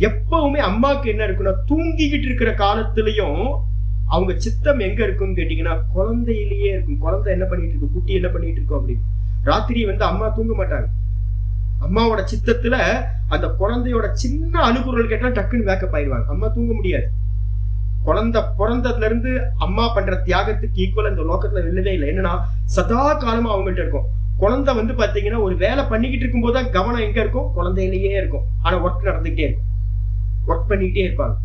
எப்பவுமே அம்மாவுக்கு என்ன இருக்குன்னா, தூங்கிக்கிட்டு இருக்கிற காலத்திலயும் அவங்க சித்தம் எங்க இருக்குன்னு கேட்டீங்கன்னா குழந்தையிலேயே இருக்கும். குழந்தை என்ன பண்ணிட்டு இருக்கு, குட்டி என்ன பண்ணிட்டு இருக்கோம் அப்படின்னு. ராத்திரி அம்மா தூங்க மாட்டாங்க. அம்மாவோட சித்தத்துல அந்த குழந்தையோட சின்ன அணுகுரல் கேட்டா டக்குன்னு வேக்கப் ஆயிடுவாங்க. அம்மா தூங்க முடியாது. குழந்தை பிறந்ததுல இருந்து அம்மா பண்ற தியாகத்துக்கு ஈக்குவல் இந்த லோகத்துல இல்லவே இல்லை. என்னன்னா சதா காலமா அவங்கள்ட்ட இருக்கும். குழந்தை வந்து பாத்தீங்கன்னா ஒரு வேலை பண்ணிக்கிட்டு இருக்கும் போதுதான் கவனம் எங்க இருக்கும், குழந்தையிலேயே இருக்கும். ஆனா ஒர்க் நடந்துகிட்டே இருக்கும், ஒர்க் பண்ணிக்கிட்டே இருப்பாங்க.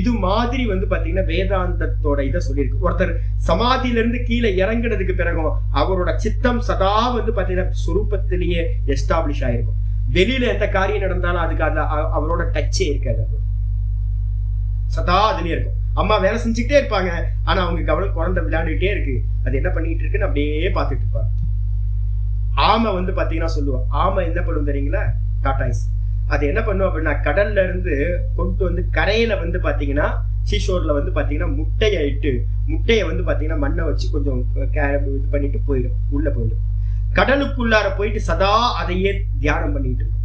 இது மாதிரி வந்து பாத்தீங்கன்னா வேதாந்தத்தோட இதை சொல்லியிருக்கு. ஒருத்தர் சமாதியில இருந்து கீழே இறங்குனதுக்கு பிறகும் அவரோட சித்தம் சதா வந்து பாத்தீங்கன்னா சுரூபத்திலேயே எஸ்டாப்ளிஷ் ஆயிருக்கும். வெளியில எந்த காரியம் நடந்தாலும் அதுக்கு அதுல அவரோட டச்சே இருக்காது, சதா அதுலயே இருக்கும். அம்மா வேலை செஞ்சுக்கிட்டே இருப்பாங்க, ஆனா அவங்க கவனம் குழந்தை விளையாண்டுகிட்டே இருக்கு, அது என்ன பண்ணிட்டு இருக்குன்னு அப்படியே பார்த்துட்டு இருப்பாங்க. ஆமை வந்து பாத்தீங்கன்னா சொல்லுவோம், ஆமை என்ன பண்ணும் தெரியுங்களா, டாடாய்ஸ். அது என்ன பண்ணும் அப்படின்னா கடல்ல இருந்து கொண்டு வந்து கரையில வந்து பாத்தீங்கன்னா சீஷோர்ல வந்து பாத்தீங்கன்னா முட்டையை இட்டு, முட்டையை வந்து பாத்தீங்கன்னா மண்ணை வச்சு கொஞ்சம் இது பண்ணிட்டு போயிடும், உள்ள போயிடும். கடலுக்குள்ளார போயிட்டு சதா அதையே தியானம் பண்ணிட்டு இருக்கும்.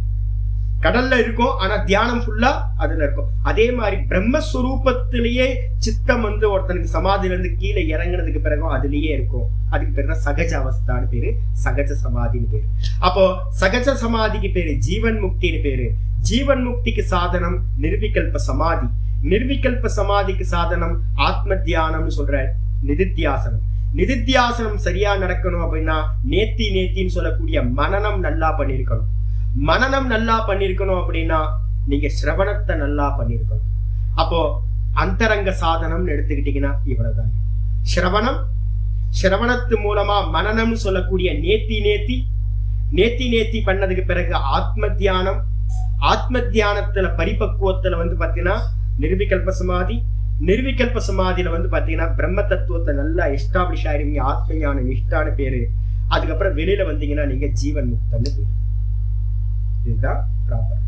கடல்ல இருக்கும், ஆனா தியானம் ஃபுல்லா அதுல இருக்கும். அதே மாதிரி பிரம்மஸ்வரூபத்திலேயே சித்தம் வந்து ஒருத்தனுக்கு சமாதியில இருந்து கீழே இறங்குனதுக்கு பிறகும் அதுலயே இருக்கும். அதுக்கு பேரு தான் சகஜ அவஸ்தான்னு பேரு, சகஜ சமாதின்னு பேரு. அப்போ சகஜ சமாதிக்கு பேரு ஜீவன் முக்தின்னு பேரு. ஜீவன் முக்திக்கு சாதனம் நிர்விகல்ப சமாதி, நிர்விகல்ப சமாதிக்கு சாதனம் ஆத்ம தியானம்னு சொல்ற நிதித்தியாசனம். நிதித்தியாசனம் சரியா நடக்கணும் அப்படின்னா நேத்தின்னு சொல்லக்கூடிய மனனம் நல்லா பண்ணிருக்கணும். மனனம் நல்லா பண்ணிருக்கணும் அப்படின்னா நீங்க சிரவணத்தை நல்லா பண்ணிருக்கணும். அப்போ அந்தரங்க சாதனம்னு எடுத்துக்கிட்டீங்கன்னா இவ்வளவுதான். சிரவணம், சிரவணத்து மூலமா மனநம்னு சொல்லக்கூடிய நேத்தி பண்ணதுக்கு பிறகு ஆத்ம தியானம், ஆத்ம தியானத்துல பரிபக்குவத்துல வந்து பாத்தீங்கன்னா நிர்விகல்ப சமாதி, நிர்விகல்ப சமாதியில வந்து பாத்தீங்கன்னா பிரம்ம தத்துவத்தை நல்லா எஸ்டாப்ளிஷ் ஆயிருவீங்க, ஆத்ம ஞான நிஷ்டான பேரு. அதுக்கப்புறம் வெளியில வந்தீங்கன்னா நீங்க ஜீவன் முக்தன்னு பேரு. இதுதான் ப்ராப்பர்.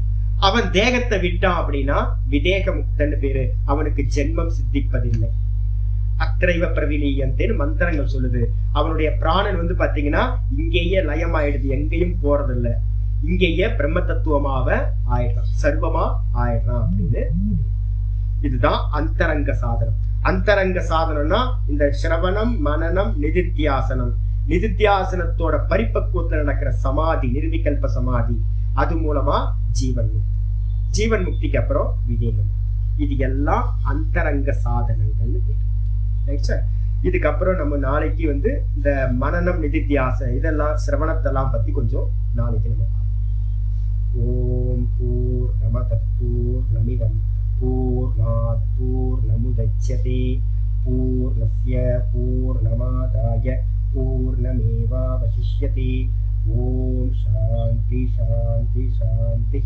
அவன் தேகத்தை விட்டான் அப்படின்னா விதேக முக்தன்னு பேரு. அவனுக்கு ஜென்மம் சித்திப்பதில்லை. அத்திரைவ பிரவிலீயந்தேன்னு மந்திரங்கள் சொல்லுது. அவனுடைய பிராணன் வந்து பாத்தீங்கன்னா இங்கேயே லயமாயிடுது, எங்கேயும் போறதில்லை, இங்கேயே பிரம்ம தத்துவமாவ ஆயிடுறான், சர்வமா ஆயிடுறான் அப்படின்னு. இதுதான் அந்தரங்க சாதனம். அந்தரங்க சாதனம்னா இந்த சிரவணம், மனனம், நிதித்தியாசனம். நிதித்தியாசனத்தோட பரிபக்குவத்துல நடக்கிற சமாதி நிர்விகல்ப சமாதி, அது மூலமா ஜீவன் முக்தி. ஜீவன் முக்திக்கு அப்புறம் விவேகம். இது எல்லாம் அந்தரங்க சாதனங்கள்னு பேரு. இதுக்கப்புறம் நம்ம நாளைக்கு வந்து இந்த மனனம் நிதித்தியாசனம் இதெல்லாம் சிரவணத்தெல்லாம் பத்தி கொஞ்சம் நாளைக்கு நம்ம பார்ப்போம். ஓம் பூர்ணமத பூர்ணமிதம் பூர்ணாத் பூர்ணமுதச்யதே பூர்ணஸ்ய பூர்ணமாதாய பூர்ணமேவாவசிஷ்யதே. ஓம் சாந்தி சாந்தி சாந்தி.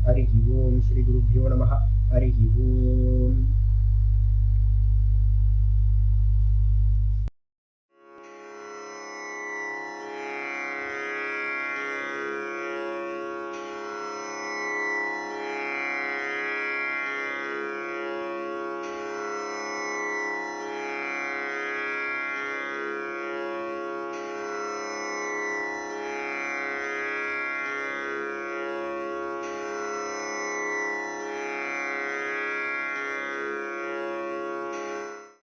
ஹரி ஓம். ஸ்ரீ குருभ्यो நமः. ஹரி ஓம்.